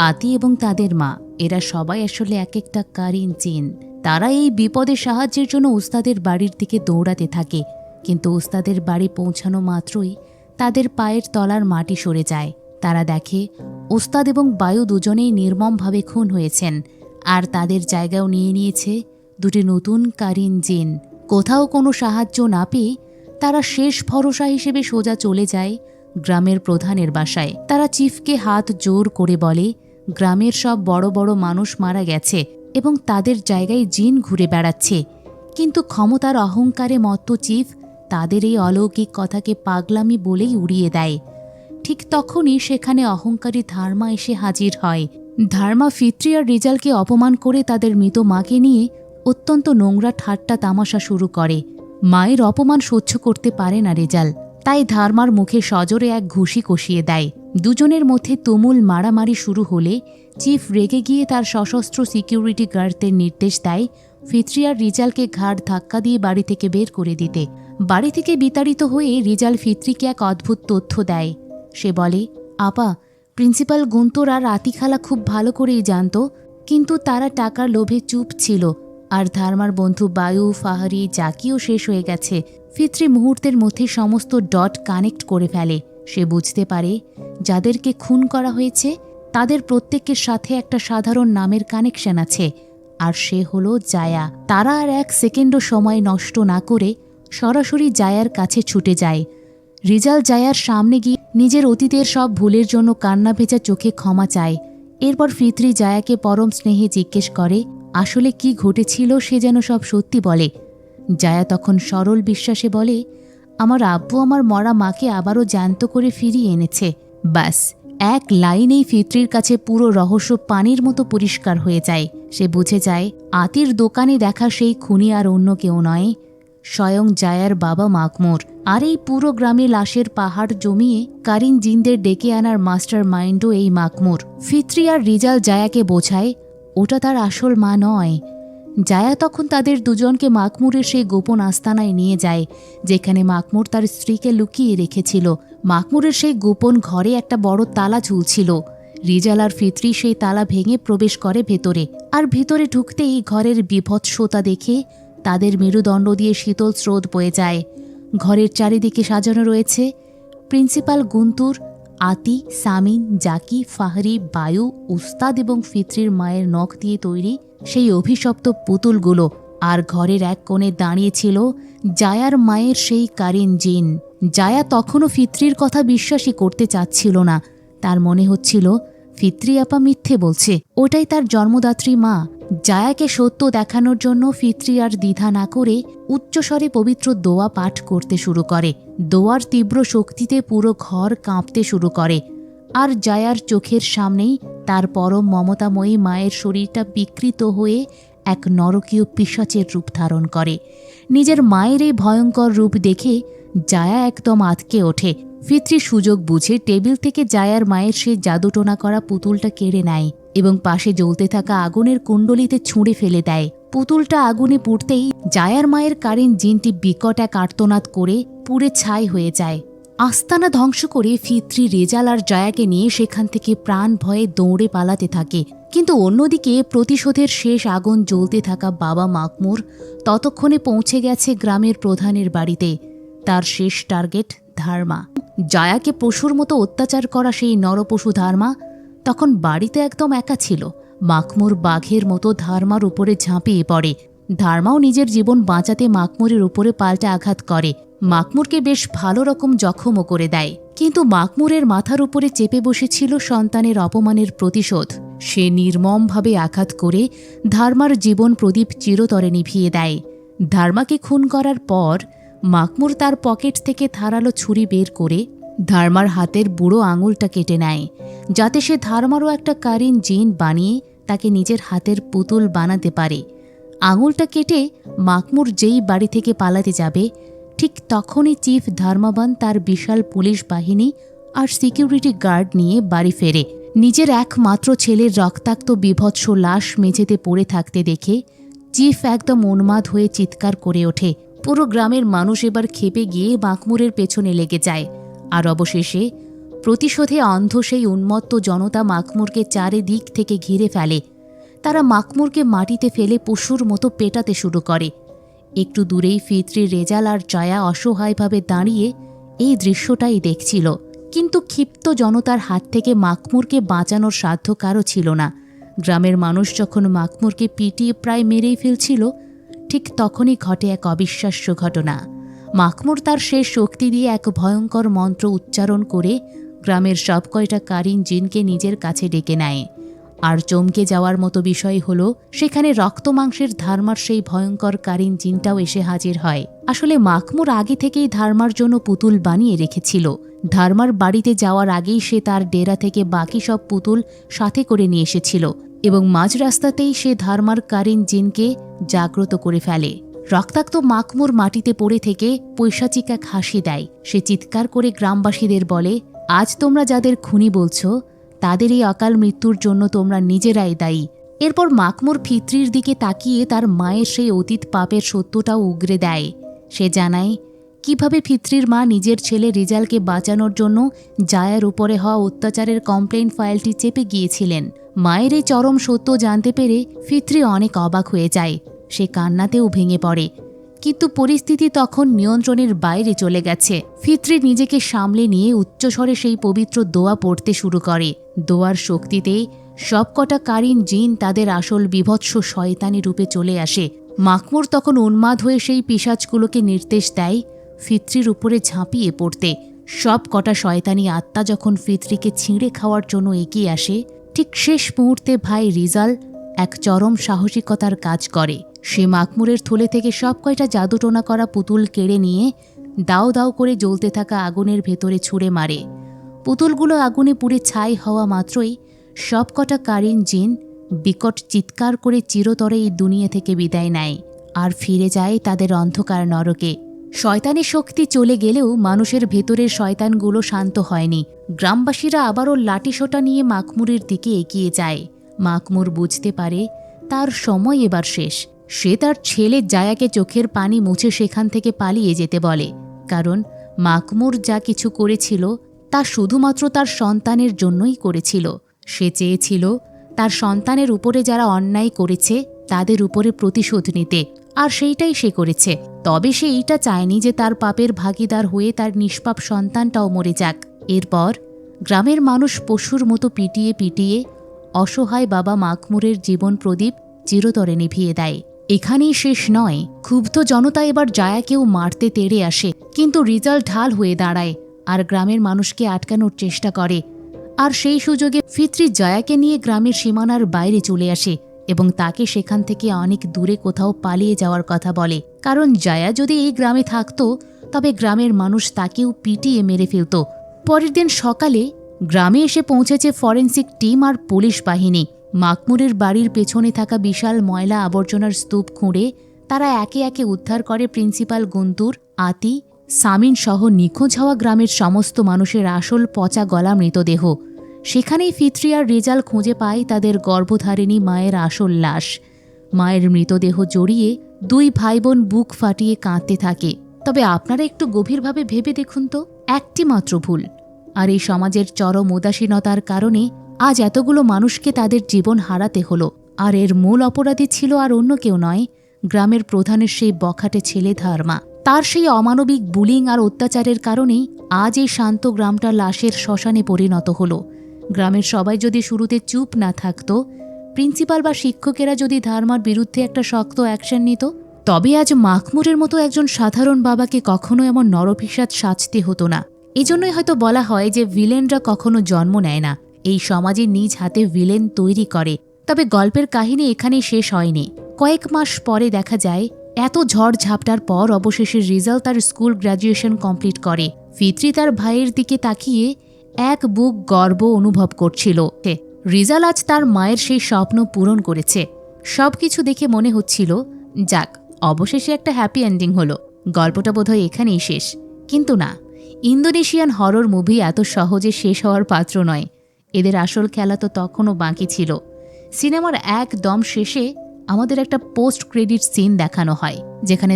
আতি এবং তাদের মা এরা সবাই আসলে এক একটা কারিন জিন। তারা এই বিপদে সাহায্যের জন্য উস্তাদের বাড়ির দিকে দৌড়াতে থাকে, কিন্তু উস্তাদের বাড়ি পৌঁছানো মাত্রই তাদের পায়ের তলার মাটি সরে যায়। তারা দেখে ওস্তাদ এবং বায়ু দুজনেই নির্মমভাবে খুন হয়েছেন, আর তাদের জায়গাও নিয়ে নিয়েছে দুটি নতুন কারিন জিন। কোথাও কোনো সাহায্য না পেয়ে তারা শেষ ভরসা হিসেবে সোজা চলে যায় গ্রামের প্রধানের বাসায়। তারা চিফকে হাত জোর করে বলে গ্রামের সব বড় বড় মানুষ মারা গেছে এবং তাদের জায়গায় জিন ঘুরে বেড়াচ্ছে, কিন্তু ক্ষমতার অহংকারে মত্ত চিফ তাদের এই অলৌকিক কথাকে পাগলামি বলেই উড়িয়ে দেয়। ঠিক তখনই সেখানে অহংকারী ধার্মা এসে হাজির হয়। ধার্মা ফিতরি আর রিজালকে অপমান করে তাদের মৃত মাকে নিয়ে অত্যন্ত নোংরা ঠাট্টা তামাশা শুরু করে। মায়ের অপমান সহ্য করতে পারে না রেজাল, তাই ধার্মার মুখে সজোরে এক ঘুষি কষিয়ে দেয়। দুজনের মধ্যে তুমুল মারামারি শুরু হলে চিফ রেগে গিয়ে তার সশস্ত্র সিকিউরিটি গার্ডদের নির্দেশ দেয় ফিতরি আর রিজালকে ঘাড় ধাক্কা দিয়ে বাড়ি থেকে বের করে দিতে। বাড়ি থেকে বিতাড়িত হয়ে রিজাল ফিতরিকে এক অদ্ভুত তথ্য দেয়। সে বলে, আপা, প্রিন্সিপাল গুন্তর আর আতিখালা খুব ভালো করেই জানত, কিন্তু তারা টাকার লোভে চুপ ছিল, আর ধার্মার বন্ধু বায়ু, ফাহারি, জাকিও শেষ হয়ে গেছে। ফিতরি মুহূর্তের মধ্যে সমস্ত ডট কানেক্ট করে ফেলে। সে বুঝতে পারে যাদেরকে খুন করা হয়েছে তাদের প্রত্যেকের সাথে একটা সাধারণ নামের কানেকশন আছে, আর সে হলো জায়া। তারা আর এক সেকেন্ডও সময় নষ্ট না করে সরাসরি জায়ার কাছে ছুটে যায়। রিজাল জায়ার সামনে গিয়ে নিজের অতীতের সব ভুলের জন্য কান্না ভেজা চোখে ক্ষমা চায়। এরপর ফিতরি জায়াকে পরম স্নেহে জিজ্ঞেস করে আসলে কি ঘটেছিল, সে যেন সব সত্যি বলে। জায়া তখন সরল বিশ্বাসে বলে, আমার আব্বু আমার মরা মাকে আবারও জ্যান্ত করে ফিরিয়ে এনেছে। ব্যাস, এক লাইনেই ফিতরির কাছে পুরো রহস্য পানির মতো পরিষ্কার হয়ে যায়। সে বুঝে যায় আতির দোকানে দেখা সেই খুনি আর অন্য কেউ নয়, স্বয়ং জায়ার বাবা মাকমুর। আর এই পুরো গ্রামে লাশের পাহাড় জমিয়ে কারিন জিনদের ডেকে আনার মাস্টার মাইন্ডও এই মাকমুর। ফিতরি আর রিজাল জায়াকে বোঝায় ওটা তার আসল মা নয়। জায়া তখন তাদের দুজনকে মাকমুরের সেই গোপন আস্তানায় নিয়ে যায়, যেখানে মাকমুর তার স্ত্রীকে লুকিয়ে রেখেছিল। মাকমুরের সেই গোপন ঘরে একটা বড় তালা ঝুলছিল। রিজাল আর ফিতরি সেই তালা ভেঙে প্রবেশ করে ভেতরে, আর ভেতরে ঢুকতেই ঘরের বিভৎসতা দেখে তাদের মেরুদণ্ড দিয়ে শীতল স্রোত বয়ে যায়। ঘরের চারিদিকে সাজানো রয়েছে প্রিন্সিপাল গুন্তুর, আতি, সামিন, জাকি, ফাহরি, বায়ু, উস্তাদ এবং ফিতরির মায়ের নখ দিয়ে তৈরি সেই অভিশপ্ত পুতুলগুলো। আর ঘরের এক কোণে দাঁড়িয়েছিল জায়ার মায়ের সেই কারিন জিন। জায়া তখনও ফিত্রির কথা বিশ্বাসই করতে চাচ্ছিল না। তার মনে হচ্ছিল ফিত্রি আপা মিথ্যে বলছে, ওটাই তার জন্মদাত্রী মা। জায়াকে সত্য দেখানোর জন্য ফিত্রি আর দ্বিধা না করে উচ্চস্বরে পবিত্র দোয়া পাঠ করতে শুরু করে। দোয়ার তীব্র শক্তিতে পুরো ঘর কাঁপতে শুরু করে। আর জায়ার চোখের সামনেই তার পরম মমতাময়ী মায়ের শরীরটা বিকৃত হয়ে এক নরকীয় পিশাচের রূপ ধারণ করে। নিজের মায়ের এই ভয়ঙ্কর রূপ দেখে জায়া একদম আঁতকে ওঠে। ফিত্রি সুযোগ বুঝে টেবিল থেকে জায়ার মায়ের সেই জাদুটোনা করা পুতুলটা কেড়ে নেয় এবং পাশে জ্বলতে থাকা আগুনের কুণ্ডলিতে ছুঁড়ে ফেলে দেয়। পুতুলটা আগুনে পুড়তেই জায়ার মায়ের কারিন জিনটি বিকট এক আর্তনাদ করে পুড়ে ছাই হয়ে যায়। আস্তানা ধ্বংস করে ফিত্রি রেজাল আর জায়াকে নিয়ে সেখান থেকে প্রাণ ভয়ে দৌড়ে পালাতে থাকে। কিন্তু অন্যদিকে প্রতিশোধের শেষ আগুন জ্বলতে থাকা বাবা মাকমুর ততক্ষণে পৌঁছে গেছে গ্রামের প্রধানের বাড়িতে। তার শেষ টার্গেট ধার্মা। জায়াকে পশুর মতো অত্যাচার করা সেই নরপশু ধার্মা তখন বাড়িতে একদম একা ছিল। মাকমুর বাঘের মতো ধার্মার উপরে ঝাঁপিয়ে পড়ে। ধার্মাও নিজের জীবন বাঁচাতে মাকমুরের উপরে পাল্টা আঘাত করে। মাকমুরকে বেশ ভালো রকম জখমও করে দেয়। কিন্তু মাকমুরের মাথার উপরে চেপে বসেছিল সন্তানের অপমানের প্রতিশোধ। সে নির্মমভাবে আঘাত করে ধার্মার জীবন প্রদীপ চিরতরে নিভিয়ে দেয়। ধার্মাকে খুন করার পর মাকমুর তার পকেট থেকে ধারালো ছুরি বের করে ধার্মার হাতের বুড়ো আঙুলটা কেটে নেয়, যাতে সে ধার্মারও একটা কারিন জিন বানিয়ে তাকে নিজের হাতের পুতুল বানাতে পারে। আঙুলটা কেটে মাকমুর যেই বাড়ি থেকে পালাতে যাবে, ঠিক তখনই চিফ ধার্মাবান তার বিশাল পুলিশ বাহিনী আর সিকিউরিটি গার্ড নিয়ে বাড়ি ফেরে। নিজের একমাত্র ছেলের রক্তাক্ত বিভৎস লাশ মেঝেতে পড়ে থাকতে দেখে চিফ একদম উন্মাদ হয়ে চিৎকার করে ওঠে। পুরো গ্রামের মানুষ এবার ক্ষেপে গিয়ে মাকমুরের পেছনে লেগে যায়। আর অবশেষে প্রতিশোধে অন্ধ সেই উন্মত্ত জনতা মাকমুরকে চারিদিক থেকে ঘিরে ফেলে। তারা মাকমুরকে মাটিতে ফেলে পশুর মতো পেটাতে শুরু করে। একটু দূরেই ফিত্রি, রেজাল আর জায়া অসহায়ভাবে দাঁড়িয়ে এই দৃশ্যটাই দেখছিল। কিন্তু ক্ষিপ্ত জনতার হাত থেকে মাকমুরকে বাঁচানোর সাধ্য কারও ছিল না। গ্রামের মানুষ যখন মাকমুরকে পিটিয়ে প্রায় মেরেই ফেলছিল, ঠিক তখনই ঘটে এক অবিশ্বাস্য ঘটনা। মাকমুর তার শেষ শক্তি দিয়ে এক ভয়ঙ্কর মন্ত্র উচ্চারণ করে গ্রামের সব কয়টা কারিন জিনকে নিজের কাছে ডেকে নেয়। আর চমকে যাওয়ার মতো বিষয় হলো, সেখানে রক্তমাংসের ধার্মার সেই ভয়ঙ্কর কারিন জিনটাও এসে হাজির হয়। আসলে মাকমুর আগে থেকেই ধার্মার জন্য পুতুল বানিয়ে রেখেছিল। ধার্মার বাড়িতে যাওয়ার আগেই সে তার ডেরা থেকে বাকি সব পুতুল সাথে করে নিয়ে এসেছিল এবং মাঝ রাস্তাতেই সে ধার্মার কারিন জিনকে জাগ্রত করে ফেলে। রক্তাক্ত মাকমুর মাটিতে পড়ে থেকে পৈশাচিক এক হাসি দেয়। সে চিৎকার করে গ্রামবাসীদের বলে, আজ তোমরা যাদের খুনি বলছো, তাদের এই অকাল মৃত্যুর জন্য তোমরা নিজেরাই দায়ী। এরপর মাকমুর ফিত্রির দিকে তাকিয়ে তার মায়ের সেই অতীত পাপের সত্যটাও উগরে দেয়। সে জানায় কিভাবে ফিত্রির মা নিজের ছেলে রিজালকে বাঁচানোর জন্য জায়ার উপরে হওয়া অত্যাচারের কমপ্লেইন ফাইলটি চেপে গিয়েছিলেন। মায়ের এই চরম সত্য জানতে পেরে ফিত্রি অনেক অবাক হয়ে যায়। সে কান্নাতেও ভেঙে পড়ে। কিন্তু পরিস্থিতি তখন নিয়ন্ত্রণের বাইরে চলে গেছে। ফিত্রি নিজেকে সামলে নিয়ে উচ্চস্বরে সেই পবিত্র দোয়া পড়তে শুরু করে। দোয়ার শক্তিতে সবকটা কারিন জিন তাদের আসল বিভৎস শয়তানি রূপে চলে আসে। মাকমুর তখন উন্মাদ হয়ে সেই পিশাচগুলোকে নির্দেশ দেয় ফিত্রির উপরে ঝাঁপিয়ে পড়তে। সব কটা শয়তানি আত্মা যখন ফিত্রিকে ছিঁড়ে খাওয়ার জন্য এগিয়ে আসে, ঠিক শেষ মুহূর্তে ভাই রিজাল এক চরম সাহসিকতার কাজ করে। সে মাকমুরের থলে থেকে সব কয়টা জাদুটোনা করা পুতুল কেড়ে নিয়ে দাও দাও করে জ্বলতে থাকা আগুনের ভেতরে ছুঁড়ে মারে। পুতুলগুলো আগুনে পুড়ে ছাই হওয়া মাত্রই সবকটা কারিন জিন বিকট চিৎকার করে চিরতরে এই দুনিয়া থেকে বিদায় নেয় আর ফিরে যায় তাদের অন্ধকার নরকে। শয়তানের শক্তি চলে গেলেও মানুষের ভেতরের শয়তানগুলো শান্ত হয়নি। গ্রামবাসীরা আবারও লাঠিসোঁটা নিয়ে মাকমুরের দিকে এগিয়ে যায়। মাকমুর বুঝতে পারে তার সময় এবার শেষ। সে তার ছেলে জায়াকে চোখের পানি মুছে সেখান থেকে পালিয়ে যেতে বলে, কারণ মাকমুর যা কিছু করেছিল তা শুধুমাত্র তার সন্তানের জন্যই করেছিল। সে চেয়েছিল তার সন্তানের উপরে যারা অন্যায় করেছে তাদের উপরে প্রতিশোধ নিতে, আর সেইটাই সে করেছে। তবে সে এইটা চায়নি যে তার পাপের ভাগিদার হয়ে তার নিষ্পাপ সন্তানটাও মরে যাক। এরপর গ্রামের মানুষ পশুর মতো পিটিয়ে পিটিয়ে অসহায় বাবা মাকমুরের জীবন প্রদীপ চিরতরে নিভিয়ে দেয়। এখানেই শেষ নয়, ক্ষুব্ধ জনতা এবার জায়াকেও মারতে তেড়ে আসে, কিন্তু রিজাল ঢাল হয়ে দাঁড়ায় আর গ্রামের মানুষকে আটকানোর চেষ্টা করে। আর সেই সুযোগে ফিত্রি জায়াকে নিয়ে গ্রামের সীমানার বাইরে চলে আসে এবং তাকে সেখান থেকে অনেক দূরে কোথাও পালিয়ে যাওয়ার কথা বলে, কারণ জায়া যদি এই গ্রামে থাকত তবে গ্রামের মানুষ তাকেও পিটিয়ে মেরে ফেলত। পরের দিন সকালে গ্রামে এসে পৌঁছেছে ফরেন্সিক টিম আর পুলিশ বাহিনী। মাকমুরের বাড়ির পেছনে থাকা বিশাল ময়লা আবর্জনার স্তূপ খুঁড়ে তারা একে একে উদ্ধার করে প্রিন্সিপাল গুন্তুর, আতি, সামিন সহ নিখোঁজ হওয়া গ্রামের সমস্ত মানুষের আসল পচা গলা মৃতদেহ। সেখানেই ফিত্রি আর রেজাল খুঁজে পায় তাদের গর্ভধারিণী মায়ের আসল লাশ। মায়ের মৃতদেহ জড়িয়ে দুই ভাই বোন বুক ফাটিয়ে কাঁদতে থাকে। তবে আপনারা একটু গভীরভাবে ভেবে দেখুন তো, একটি মাত্র ভুল আর এই সমাজের চরম উদাসীনতার কারণে আজ এতগুলো মানুষকে তাদের জীবন হারাতে হলো। আর এর মূল অপরাধী ছিল আর অন্য কেউ নয়, গ্রামের প্রধানের সেই বখাটে ছেলে ধর্মা। তার সেই অমানবিক বুলিং আর অত্যাচারের কারণেই আজ এই শান্ত গ্রামটা লাশের শ্মশানে পরিণত হলো। গ্রামের সবাই যদি শুরুতে চুপ না থাকত, প্রিন্সিপাল বা শিক্ষকেরা যদি ধর্মার বিরুদ্ধে একটা শক্ত অ্যাকশন নিত, তবে আজ মাকমুরের মতো একজন সাধারণ বাবাকে কখনো এমন নরপিশাচ সাজতে হতো না। এজন্যই হয়তো বলা হয় যে ভিলেনরা কখনো জন্ম নেয় না, এই সমাজে নিজ হাতে ভিলেন তৈরি করে। তবে গল্পের কাহিনী এখানেই শেষ হয়নি। কয়েক মাস পরে দেখা যায় এত ঝড় ঝাপটার পর অবশেষে রিজাল তার স্কুল গ্র্যাজুয়েশন কমপ্লিট করে। ফিত্রি তার ভাইয়ের দিকে তাকিয়ে এক বুক গর্ব অনুভব করছিল। রিজাল আজ তার মায়ের সেই স্বপ্ন পূরণ করেছে। সবকিছু দেখে মনে হচ্ছিল, যাক, অবশেষে একটা হ্যাপি এন্ডিং হলো, গল্পটা বোধহয় এখানেই শেষ। কিন্তু না, ইন্দোনেশিয়ান হরর মুভি এত সহজে শেষ হওয়ার পাত্র নয়। এদের আসল খেলা তো তখনও বাকি ছিল। সিনেমার একদম শেষে আমাদের একটা পোস্ট ক্রেডিট সিন দেখানো হয়, যেখানে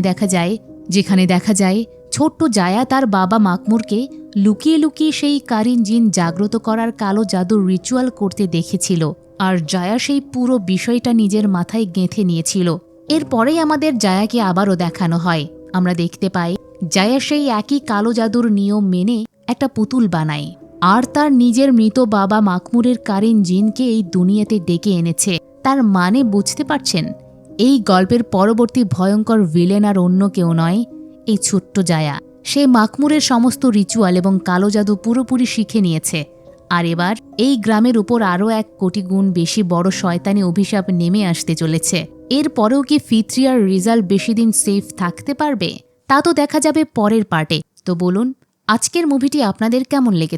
দেখা যায় ছোট্ট জায়া তার বাবা মাকমুরকে লুকিয়ে লুকিয়ে সেই কারিন জিন জাগ্রত করার কালো জাদুর রিচুয়াল করতে দেখেছিল, আর জায়া সেই পুরো বিষয়টা নিজের মাথায় গেঁথে নিয়েছিল। এরপরেই আমাদের জায়াকে আবারও দেখানো হয়। আমরা দেখতে পাই জায়া সেই একই কালো জাদুর নিয়ম মেনে একটা পুতুল বানায় আর তার নিজের মৃত বাবা মাকমুরের কারিন জিনকে এই দুনিয়াতে ডেকে এনেছে। তার মানে বুঝতে পারছেন, এই গল্পের পরবর্তী ভয়ঙ্কর ভিলেন আর অন্য কেউ নয়, এই ছোট্ট জায়া। সে মাকমুরের সমস্ত রিচুয়াল এবং কালো জাদু পুরোপুরি শিখে নিয়েছে। আর এবার এই গ্রামের উপর আরও 1 কোটি গুণ বেশি বড় শয়তানি অভিশাপ নেমে আসতে চলেছে। এরপরেও কি ফিত্রি আর রিজাল বেশি দিন সেফ থাকতে পারবে, তা তো দেখা যাবে পরের পার্টে। তো বলুন, আজকের মুভিটি আপনাদের কেমন লেগেছে?